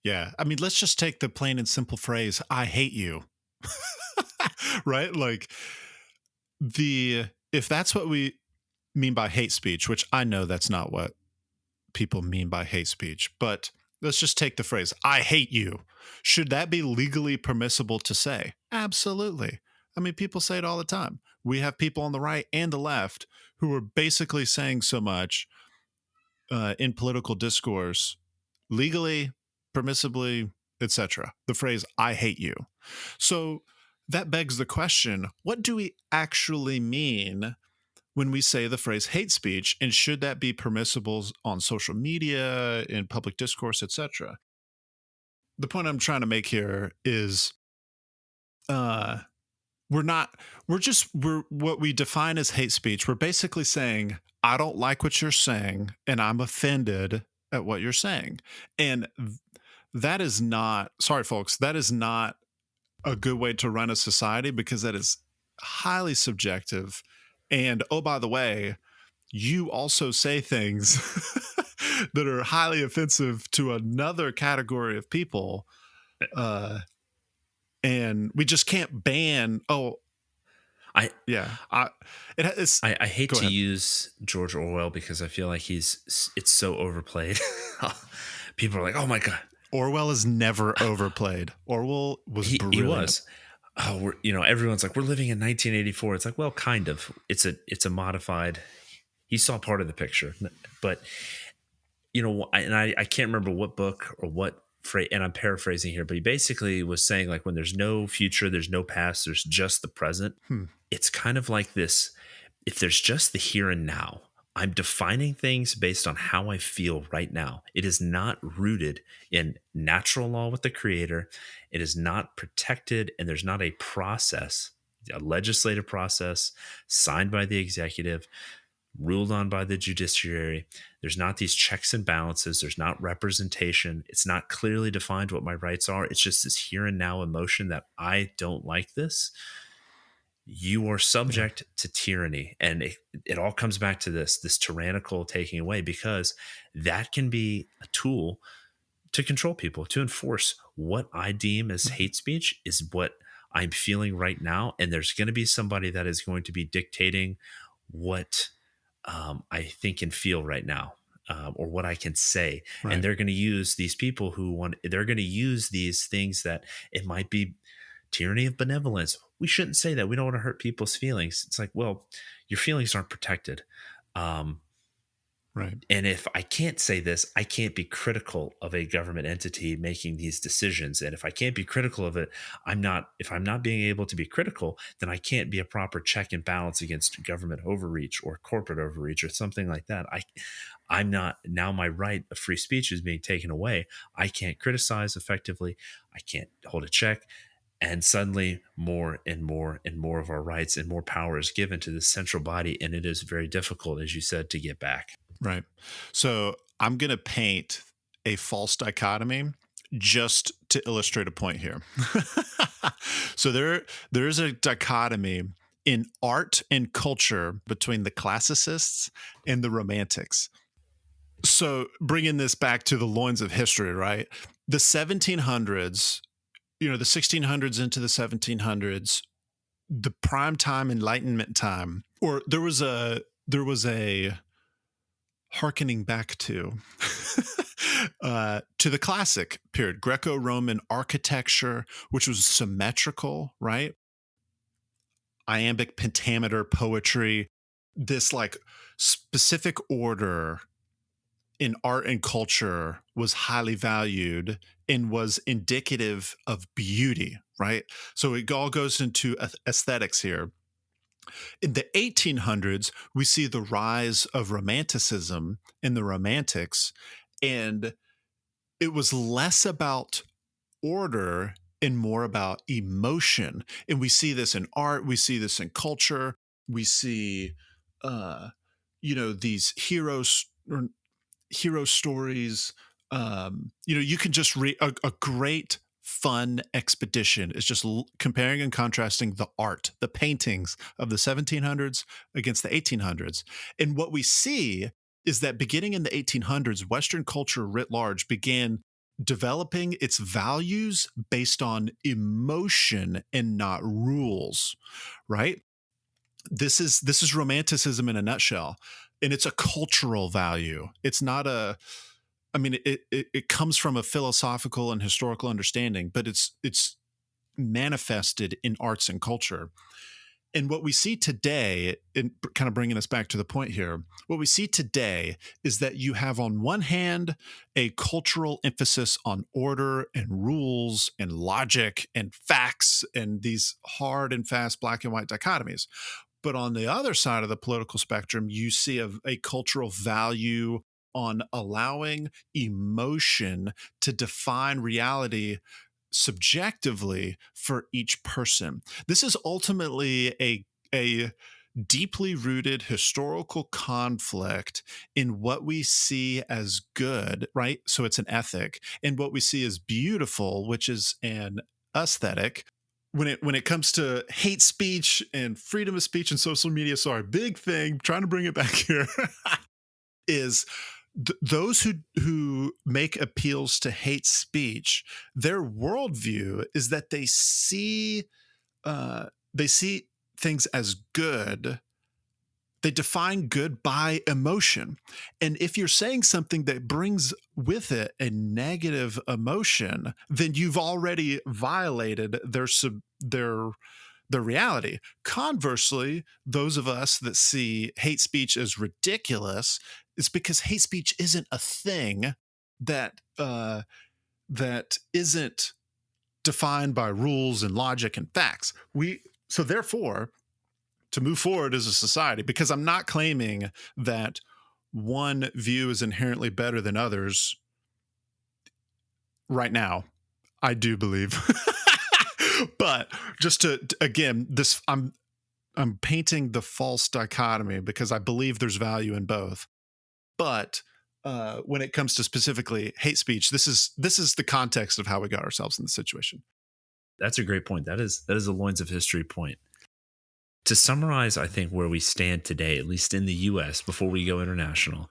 Yeah. I mean, let's just take the plain and simple phrase, I hate you. Right? Like if that's what we mean by hate speech, which I know that's not what people mean by hate speech, but let's just take the phrase, I hate you. Should that be legally permissible to say? Absolutely. I mean, people say it all the time. We have people on the right and the left who are basically saying so much in political discourse, legally, permissibly, etc. The phrase, I hate you. So that begs the question, what do we actually mean when we say the phrase hate speech, and should that be permissible on social media, in public discourse, etc.? The point I'm trying to make here is we're what we define as hate speech. We're basically saying, I don't like what you're saying and I'm offended at what you're saying. And that is not, sorry folks, that is not a good way to run a society, because that is highly subjective And oh, by the way, you also say things that are highly offensive to another category of people. Uh, and we just can't ban. Oh, I yeah. It's I hate go to ahead. use George Orwell because I feel like it's so overplayed. People are like, "Oh my god, Orwell is never overplayed. Orwell was he brilliant. was." Oh, everyone's like, "We're living in 1984." It's like, well, kind of. It's a modified. He saw part of the picture, but I can't remember what book or what phrase, and I'm paraphrasing here, but he basically was saying like, when there's no future, there's no past, there's just the present. Hmm. It's kind of like this. If there's just the here and now, I'm defining things based on how I feel right now. It is not rooted in natural law with the creator. It is not protected, and there's not a process, a legislative process signed by the executive, ruled on by the judiciary. There's not these checks and balances. There's not representation. It's not clearly defined what my rights are. It's just this here and now emotion that I don't like this. You are Yeah. subject to tyranny. And it all comes back to this tyrannical taking away, because that can be a tool to control people, to enforce what I deem as Mhm. hate speech is what I'm feeling right now. And there's going to be somebody that is going to be dictating what I think and feel right now, or what I can say. And Right. they're going to use these people they're going to use these things that it might be tyranny of benevolence. We shouldn't say that. We don't want to hurt people's feelings. It's like, well, your feelings aren't protected. Um, Right. and if I can't say this, I can't be critical of a government entity making these decisions. And if I can't be critical of it, if I'm not being able to be critical, then I can't be a proper check and balance against government overreach or corporate overreach or something like that. I'm not, now my right of free speech is being taken away. I can't criticize effectively. I can't hold a check. And suddenly more and more and more of our rights and more power is given to this central body. And it is very difficult, as you said, to get back. Right. So I'm going to paint a false dichotomy just to illustrate a point here. So there is a dichotomy in art and culture between the classicists and the romantics. So bringing this back to the loins of history, right? The 1700s, the 1600s into the 1700s, the prime time enlightenment time, or there was a hearkening back to the classic period, Greco-Roman architecture, which was symmetrical, right? Iambic pentameter poetry, this like specific order in art and culture was highly valued and was indicative of beauty, right? So it all goes into aesthetics here. In the 1800s, we see the rise of romanticism in the romantics, and it was less about order and more about emotion. And we see this in art, we see this in culture, we see uh these heroes or hero stories. You can just read a great fun expedition is just comparing and contrasting the art, the paintings of the 1700s against the 1800s. And what we see is that beginning in the 1800s, Western culture writ large began developing its values based on emotion and not rules, right? This is romanticism in a nutshell, and it's a cultural value. It's not a I mean, it comes from a philosophical and historical understanding, but it's manifested in arts and culture. And what we see today, and kind of bringing us back to the point here, what we see today is that you have, on one hand, a cultural emphasis on order and rules and logic and facts and these hard and fast black and white dichotomies. But on the other side of the political spectrum, you see a cultural value on allowing emotion to define reality subjectively for each person. This is ultimately a deeply rooted historical conflict in what we see as good, right? So it's an ethic, and what we see as beautiful, which is an aesthetic, when it comes to hate speech and freedom of speech and social media, sorry, big thing, trying to bring it back here, is those who make appeals to hate speech, their worldview is that they see things as good. They define good by emotion. And if you're saying something that brings with it a negative emotion, then you've already violated their reality. Conversely, those of us that see hate speech as ridiculous, it's because hate speech isn't a thing that isn't defined by rules and logic and facts. So therefore, to move forward as a society, because I'm not claiming that one view is inherently better than others right now. I do believe. But just to again, this I'm painting the false dichotomy because I believe there's value in both. But when it comes to specifically hate speech, this is the context of how we got ourselves in the situation. That's a great point. That is a loins of history point. To summarize, I think where we stand today, at least in the US, before we go international,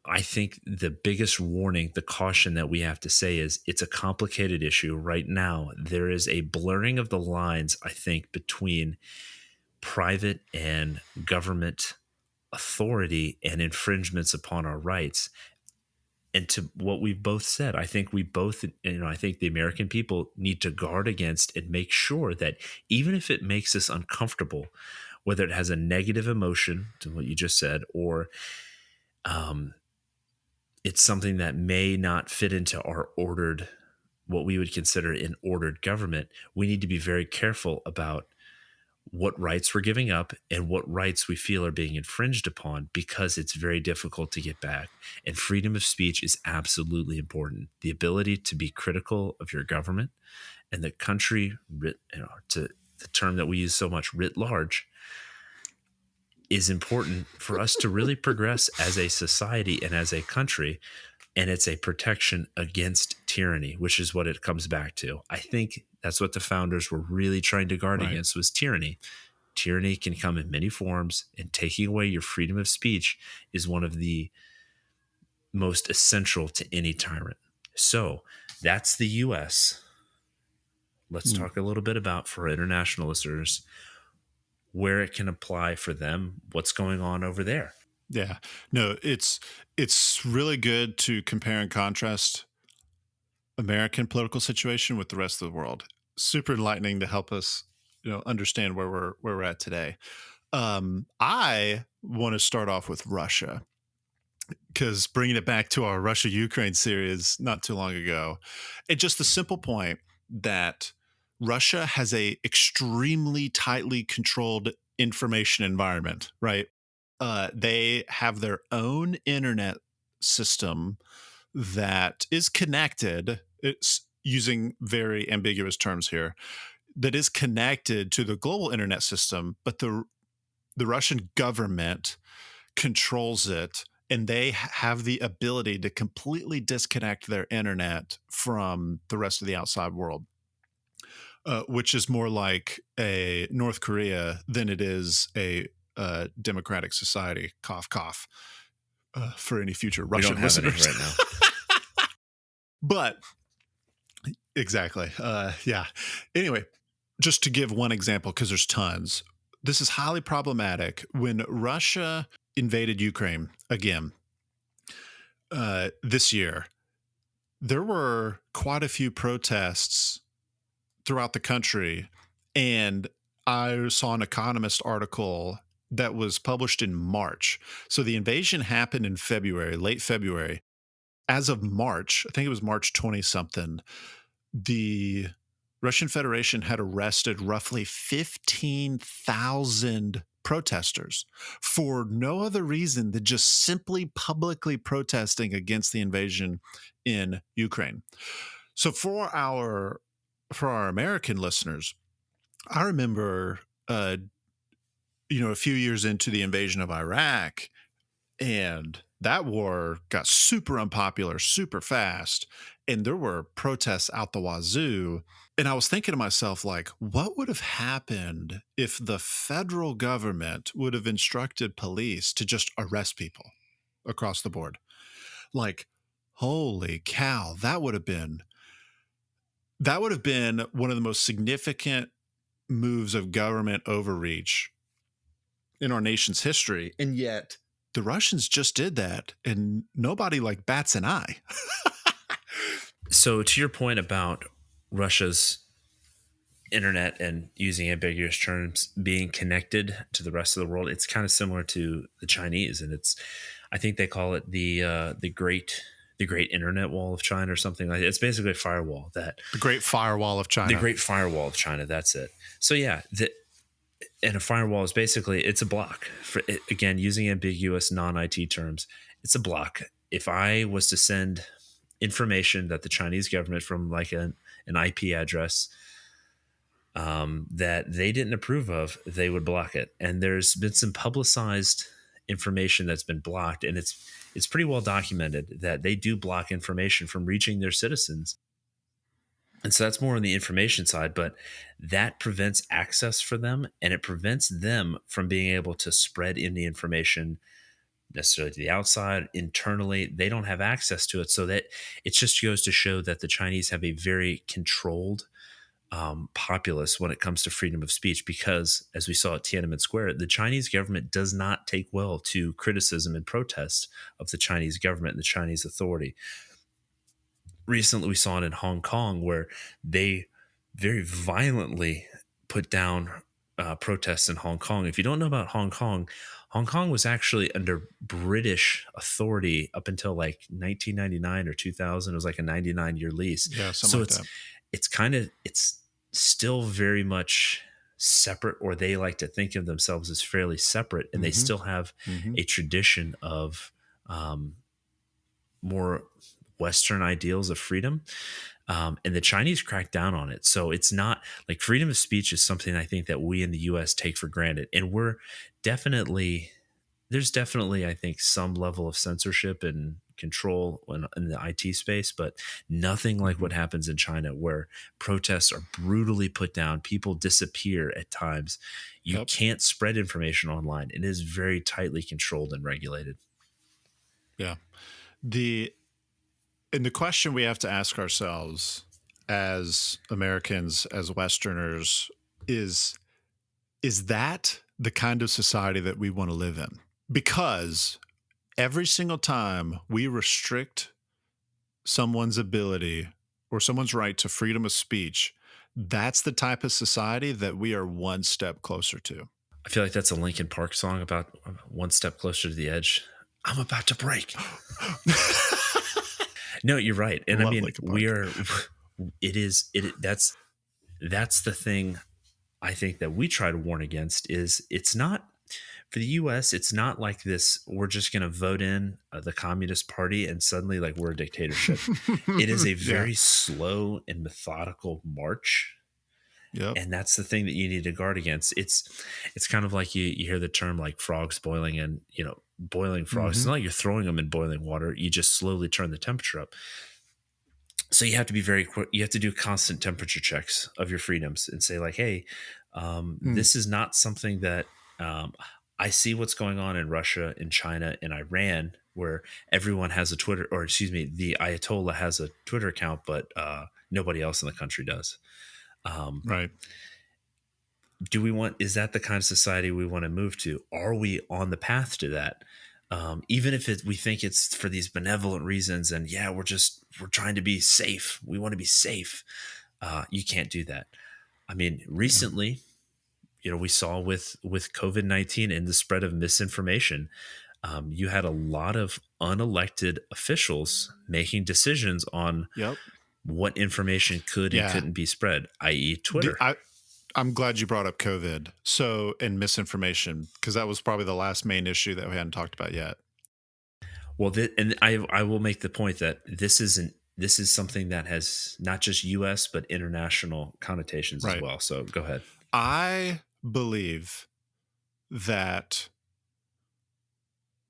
I think the biggest warning, the caution that we have to say is it's a complicated issue right now. There is a blurring of the lines, I think, between private and government authority and infringements upon our rights. And to what we've both said, I think I think the American people need to guard against and make sure that even if it makes us uncomfortable, whether it has a negative emotion to what you just said, or it's something that may not fit into our what we would consider an ordered government, we need to be very careful about what rights we're giving up and what rights we feel are being infringed upon, because it's very difficult to get back. And freedom of speech is absolutely important. The ability to be critical of your government and the country, to the term that we use so much, writ large, is important for us to really progress as a society and as a country. And it's a protection against tyranny, which is what it comes back to. I think that's what the founders were really trying to guard against, was tyranny. Tyranny can come in many forms, and taking away your freedom of speech is one of the most essential to any tyrant. So that's the US. Let's talk a little bit about, for international listeners, where it can apply for them, what's going on over there. Yeah, no, it's really good to compare and contrast American political situation with the rest of the world. Super enlightening to help us, understand where we're at today. I want to start off with Russia, because bringing it back to our Russia-Ukraine series not too long ago, and just the simple point that Russia has a extremely tightly controlled information environment, right? They have their own internet system that is connected. It's using very ambiguous terms here. That is connected to the global internet system, but the Russian government controls it, and they have the ability to completely disconnect their internet from the rest of the outside world. Which is more like a North Korea than it is a democratic society. Cough, cough. For any future Russian listeners right now. But exactly. Yeah. Anyway, just to give one example, because there's tons. This is highly problematic. When Russia invaded Ukraine again this year, there were quite a few protests throughout the country. And I saw an Economist article that was published in March. So the invasion happened in February, late February. As of March, I think it was March 20 something, the Russian Federation had arrested roughly 15,000 protesters for no other reason than just simply publicly protesting against the invasion in Ukraine. So for our American listeners, I remember, a few years into the invasion of Iraq, and that war got super unpopular super fast. and there were protests out the wazoo. And I was thinking to myself, like, what would have happened if the federal government would have instructed police to just arrest people across the board? Like, holy cow, that would have been one of the most significant moves of government overreach in our nation's history. And yet the Russians just did that and nobody like bats an eye. So to your point about Russia's internet and using ambiguous terms being connected to the rest of the world, it's kind of similar to the Chinese, and it's, I think they call it the great internet wall of China or something like that. It's basically a firewall that The Great Firewall of China. the great firewall of China. That's it. So yeah, and a firewall is basically, it's a block for, again, using ambiguous non-IT terms. It's a block. If I was to send information that the Chinese government from like an IP address that they didn't approve of, they would block it. And there's been some publicized information that's been blocked, and it's pretty well documented that they do block information from reaching their citizens. And so that's more on the information side, but that prevents access for them, and it prevents them from being able to spread any information necessarily to the outside. Internally, they don't have access to it. So that it just goes to show that the Chinese have a very controlled populace when it comes to freedom of speech, because as we saw at Tiananmen Square, the Chinese government does not take well to criticism and protest of the Chinese government and the Chinese authority. Recently, we saw it in Hong Kong, where they very violently put down protests in Hong Kong. If you don't know about Hong Kong, Hong Kong was actually under British authority up until like 1999 or 2000. It was like a 99-year lease. Yeah, something So like that. it's still very much separate, or they like to think of themselves as fairly separate, and they still have a tradition of more Western ideals of freedom. And the Chinese crack down on it. So it's not like freedom of speech is something I think that we in the US take for granted. And there's definitely, I think, some level of censorship and control in the IT space, but nothing like what happens in China, where protests are brutally put down. People disappear at times. You Yep. can't spread information online. It is very tightly controlled and regulated. Yeah. And the question we have to ask ourselves as Americans, as Westerners, is that the kind of society that we want to live in? Because every single time we restrict someone's ability or someone's right to freedom of speech, that's the type of society that we are one step closer to. I feel like that's a Linkin Park song about one step closer to the edge. I'm about to break. No, you're right. And Love I mean, Linkin Park. that's the thing I think that we try to warn against. Is it's not for the US, it's not like this, we're just going to vote in the Communist Party and suddenly like we're a dictatorship. It is a very slow and methodical march. Yep. And that's the thing that you need to guard against. It's kind of like you hear the term like frogs boiling, and boiling frogs. It's not like you're throwing them in boiling water. You just slowly turn the temperature up. So you have to be very quick. You have to do constant temperature checks of your freedoms and say like, hey, this is not something that I see what's going on in Russia, in China, in Iran, where everyone has a Twitter, or excuse me, the Ayatollah has a Twitter account, but nobody else in the country does. Right. Is that the kind of society we want to move to? Are we on the path to that? Even if we think it's for these benevolent reasons, and yeah, we're trying to be safe. We want to be safe. You can't do that. I mean, recently, we saw with COVID-19 and the spread of misinformation, you had a lot of unelected officials making decisions on what information could and couldn't be spread, i.e. Twitter. I'm glad you brought up COVID. And misinformation, because that was probably the last main issue that we hadn't talked about yet. Well, and I will make the point that this is something that has not just U.S. but international connotations as well. So go ahead. I believe that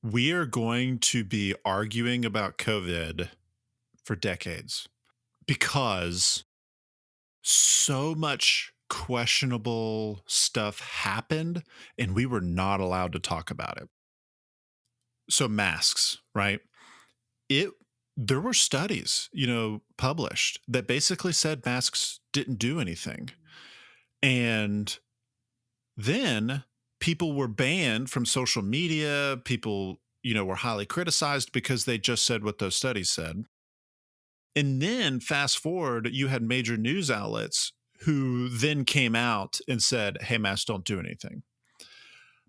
we are going to be arguing about COVID for decades. because so much questionable stuff happened and we were not allowed to talk about it. So masks, right? It There were studies, published that basically said masks didn't do anything. And then people were banned from social media. People, were highly criticized because they just said what those studies said. And then fast forward, you had major news outlets who then came out and said, hey, masks don't do anything.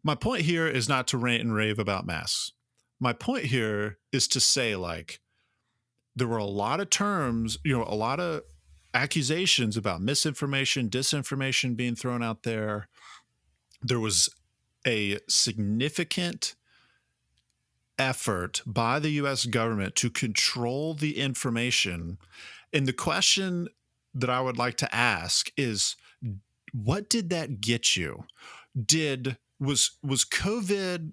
My point here is not to rant and rave about masks. My point here is to say, like, there were a lot of terms, a lot of accusations about misinformation, disinformation being thrown out there. There was a significant effort by the US government to control the information. And the question that I would like to ask is, what did that get you? Was COVID,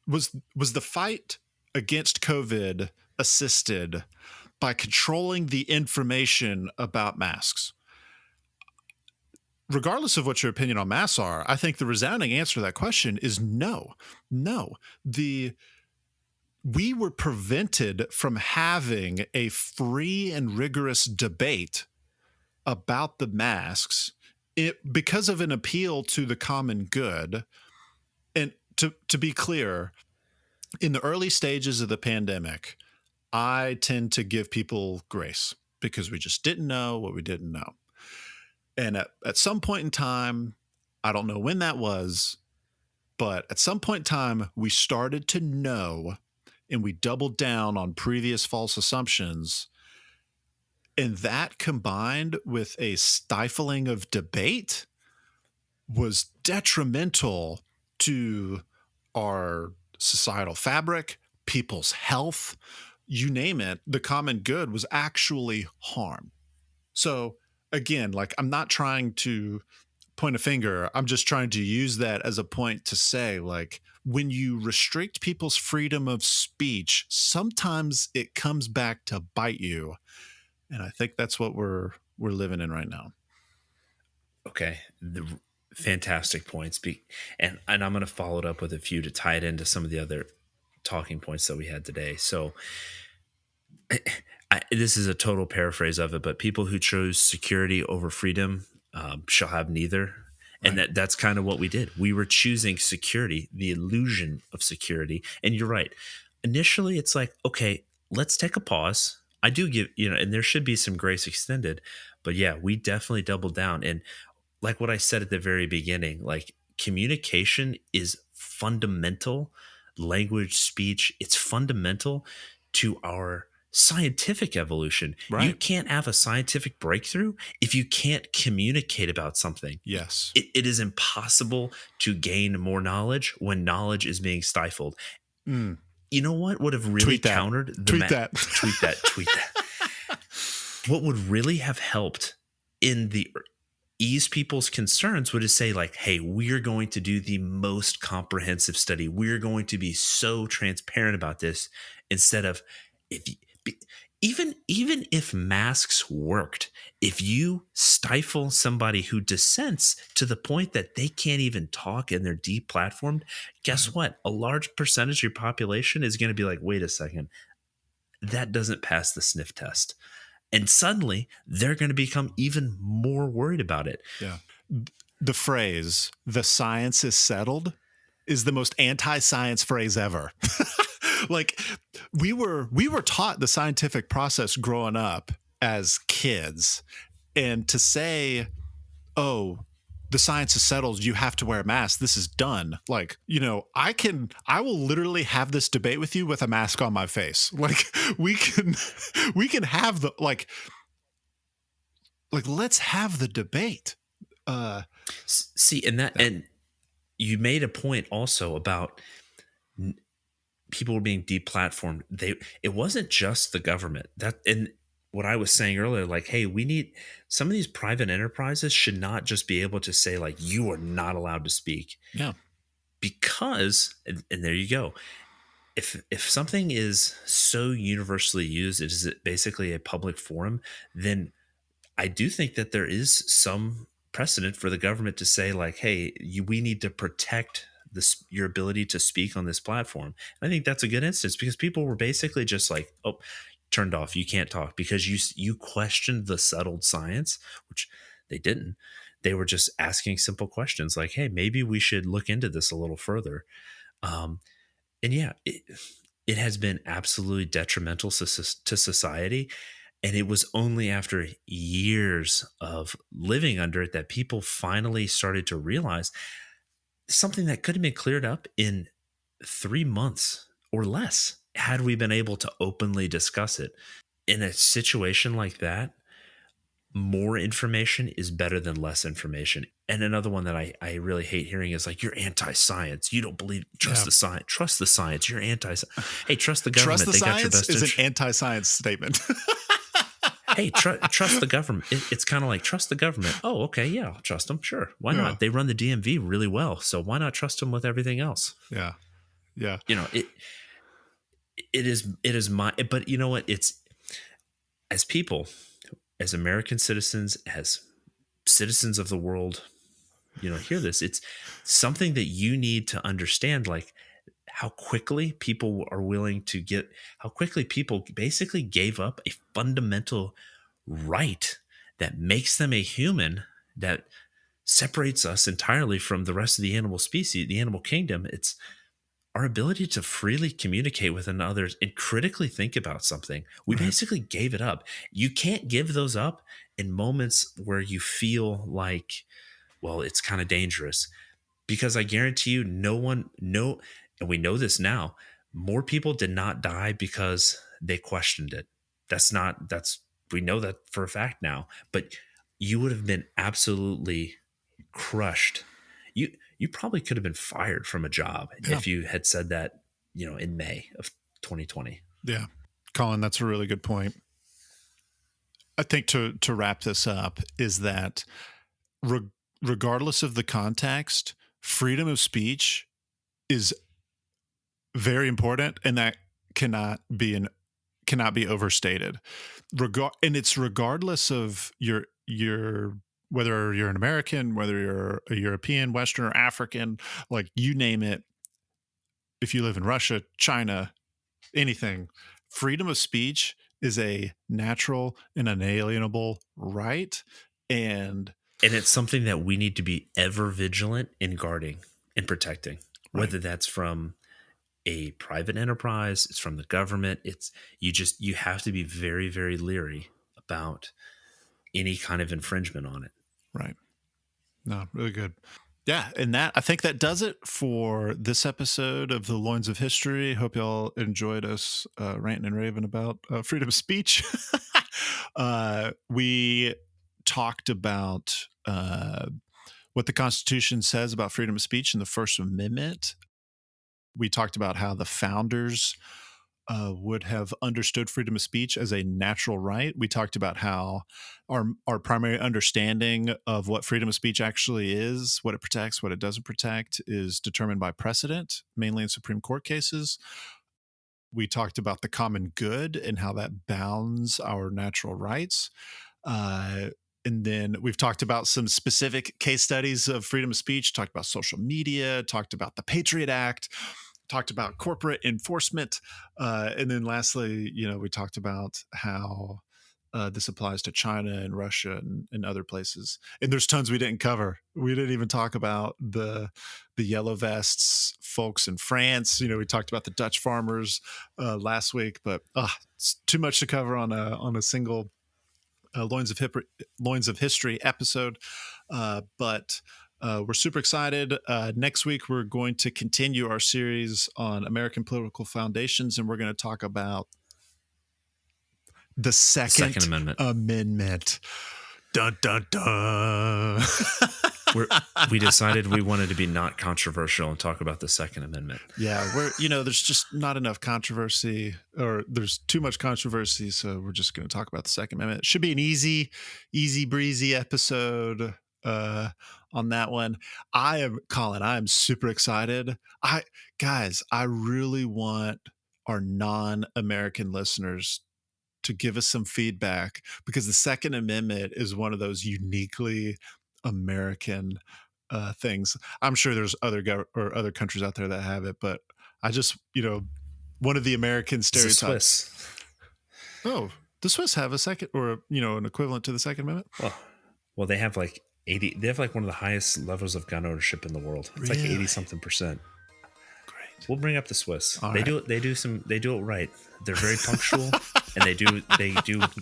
was the fight against COVID assisted by controlling the information about masks? Regardless of what your opinion on masks are, I think the resounding answer to that question is no. No. We were prevented from having a free and rigorous debate about the masks because of an appeal to the common good. And to be clear, in the early stages of the pandemic, I tend to give people grace because we just didn't know what we didn't know. And at some point in time, I don't know when that was, but at some point in time, we started to know and we doubled down on previous false assumptions. And that combined with a stifling of debate was detrimental to our societal fabric, people's health, you name it. The common good was actually harmed. So again, like, I'm not trying to point a finger. I'm just trying to use that as a point to say, like, when you restrict people's freedom of speech, sometimes it comes back to bite you. And I think that's what we're living in right now. Okay. Fantastic points. And I'm going to follow it up with a few to tie it into some of the other talking points that we had today. So this is a total paraphrase of it, but people who chose security over freedom shall have neither. And Right. that's kind of what we did. We were choosing security, the illusion of security. And you're right. Initially, it's like, okay, let's take a pause. I do give, and there should be some grace extended. But yeah, we definitely doubled down. And like what I said at the very beginning, like, communication is fundamental. Language, speech, it's fundamental to our scientific evolution. You Right. can't have a scientific breakthrough if you can't communicate about something. Yes. It is impossible to gain more knowledge when knowledge is being stifled. Mm. You know what would have really Tweet that. countered the Tweet that. tweet that, tweet that. What would really have helped in the ease people's concerns would have say, like, hey, we're going to do the most comprehensive study. We're going to be so transparent about this, instead of, if even if masks worked, if you stifle somebody who dissents to the point that they can't even talk and they're deplatformed, guess what? A large percentage of your population is going to be like, wait a second, that doesn't pass the sniff test. And suddenly they're going to become even more worried about it. Yeah. The phrase, the science is settled, is the most anti-science phrase ever. Like, we were taught the scientific process growing up as kids. And to say, oh, the science is settled, you have to wear a mask, this is done. Like, I will literally have this debate with you with a mask on my face. Like, we can have the, like, let's have the debate. See, and you made a point also about people were being deplatformed. It wasn't just the government. And what I was saying earlier, like, hey, we need some of these private enterprises should not just be able to say, like, you are not allowed to speak. Yeah. Because, and there you go. if something is so universally used, it is basically a public forum, then I do think that there is some precedent for the government to say, like, hey, we need to protect your ability to speak on this platform. And I think that's a good instance because people were basically just like, oh, turned off. You can't talk because you questioned the settled science, which they didn't. They were just asking simple questions like, hey, maybe we should look into this a little further. Um, and yeah, it has been absolutely detrimental to society. And it was only after years of living under it that people finally started to realize something that could have been cleared up in 3 months or less had we been able to openly discuss it. In a situation like that, more information is better than less information. And another one that I really hate hearing is like, you're anti-science. You don't believe, trust Yeah. the science. Trust the science. You're anti. Hey, trust the Trust government. the They got your science best is an interest. anti-science statement. Hey, trust the government. It's kind of like trust the government. Oh, okay, yeah, I'll trust them. Sure, why Yeah. not? They run the DMV really well, so why not trust them with everything else? Yeah. Yeah. You know, it is my. But you know what? It's as people, as American citizens, as citizens of the world. You know, hear this. It's something that you need to understand. Like how quickly people are willing to get. How quickly people basically gave up a fundamental right that makes them a human, that separates us entirely from the rest of the animal species, the animal kingdom. It's our ability to freely communicate with others and critically think about something. We Right. basically gave it up. You can't give those up in moments where you feel like, well, it's kind of dangerous, because I guarantee you, and we know this now, more people did not die because they questioned it. We know that for a fact now, but you would have been absolutely crushed. You probably could have been fired from a job Yeah. if you had said that, in May of 2020. Yeah. Colin, that's a really good point. I think to wrap this up is that regardless of the context, freedom of speech is very important, and that cannot be overstated. And it's regardless of your whether you're an American, whether you're a European, Western, or African, like you name it. If you live in Russia, China, anything, freedom of speech is a natural and unalienable right. And And it's something that we need to be ever vigilant in guarding and protecting, right, whether that's from a private enterprise, it's from the government. You have to be very, very leery about any kind of infringement on it. right. No, really good. Yeah, and I think that does it for this episode of the Loins of History. Hope y'all enjoyed us ranting and raving about freedom of speech. We talked about what the Constitution says about freedom of speech in the First Amendment. We talked about how the founders would have understood freedom of speech as a natural right. We talked about how our primary understanding of what freedom of speech actually is, what it protects, what it doesn't protect, is determined by precedent, mainly in Supreme Court cases. We talked about the common good and how that bounds our natural rights. And then we've talked about some specific case studies of freedom of speech, talked about social media, talked about the Patriot Act, talked about corporate enforcement. And then lastly, we talked about how this applies to China and Russia and other places. And there's tons we didn't cover. We didn't even talk about the yellow vests folks in France. We talked about the Dutch farmers last week, but it's too much to cover on a single Loins of History episode. But we're super excited. Next week, we're going to continue our series on American political foundations, and we're going to talk about the Second Amendment. Dun, dun, dun. We decided we wanted to be not controversial and talk about the Second Amendment. Yeah, there's just not enough controversy, or there's too much controversy, so we're just going to talk about the Second Amendment. It should be an easy breezy episode. on that one. Colin, I am super excited. I really want our non-American listeners to give us some feedback, because the Second Amendment is one of those uniquely American things. I'm sure there's other countries out there that have it, but I just, one of the American It's the stereotypes. Swiss. Oh, the Swiss have a second, or an equivalent to the Second Amendment. Well, they have like 80. They have like one of the highest levels of gun ownership in the world. It's like 80 something percent. Great. We'll bring up the Swiss. All they right. do it. They do it right. They're very punctual, and they do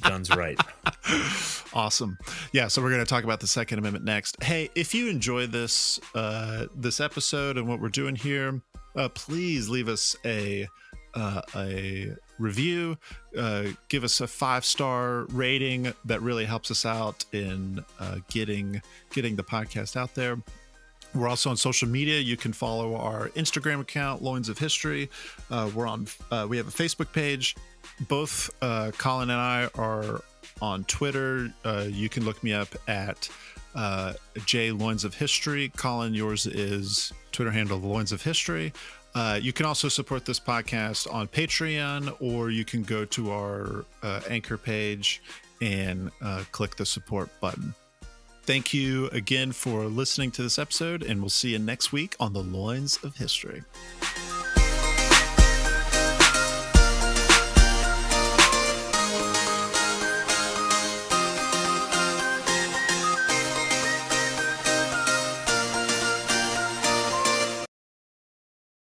guns right. Awesome. Yeah, so we're going to talk about the Second Amendment next. Hey, if you enjoy this episode and what we're doing here, please leave us a review. Give us a 5-star rating. That really helps us out in getting the podcast out there. We're also on social media. You can follow our Instagram account, Loins of History. We have a Facebook page. Both Colin and I are on Twitter. You can look me up at J Loins of History. Colin, yours is Twitter handle Loins of History. You can also support this podcast on Patreon, or you can go to our Anchor page and click the support button. Thank you again for listening to this episode, and we'll see you next week on the Loins of History.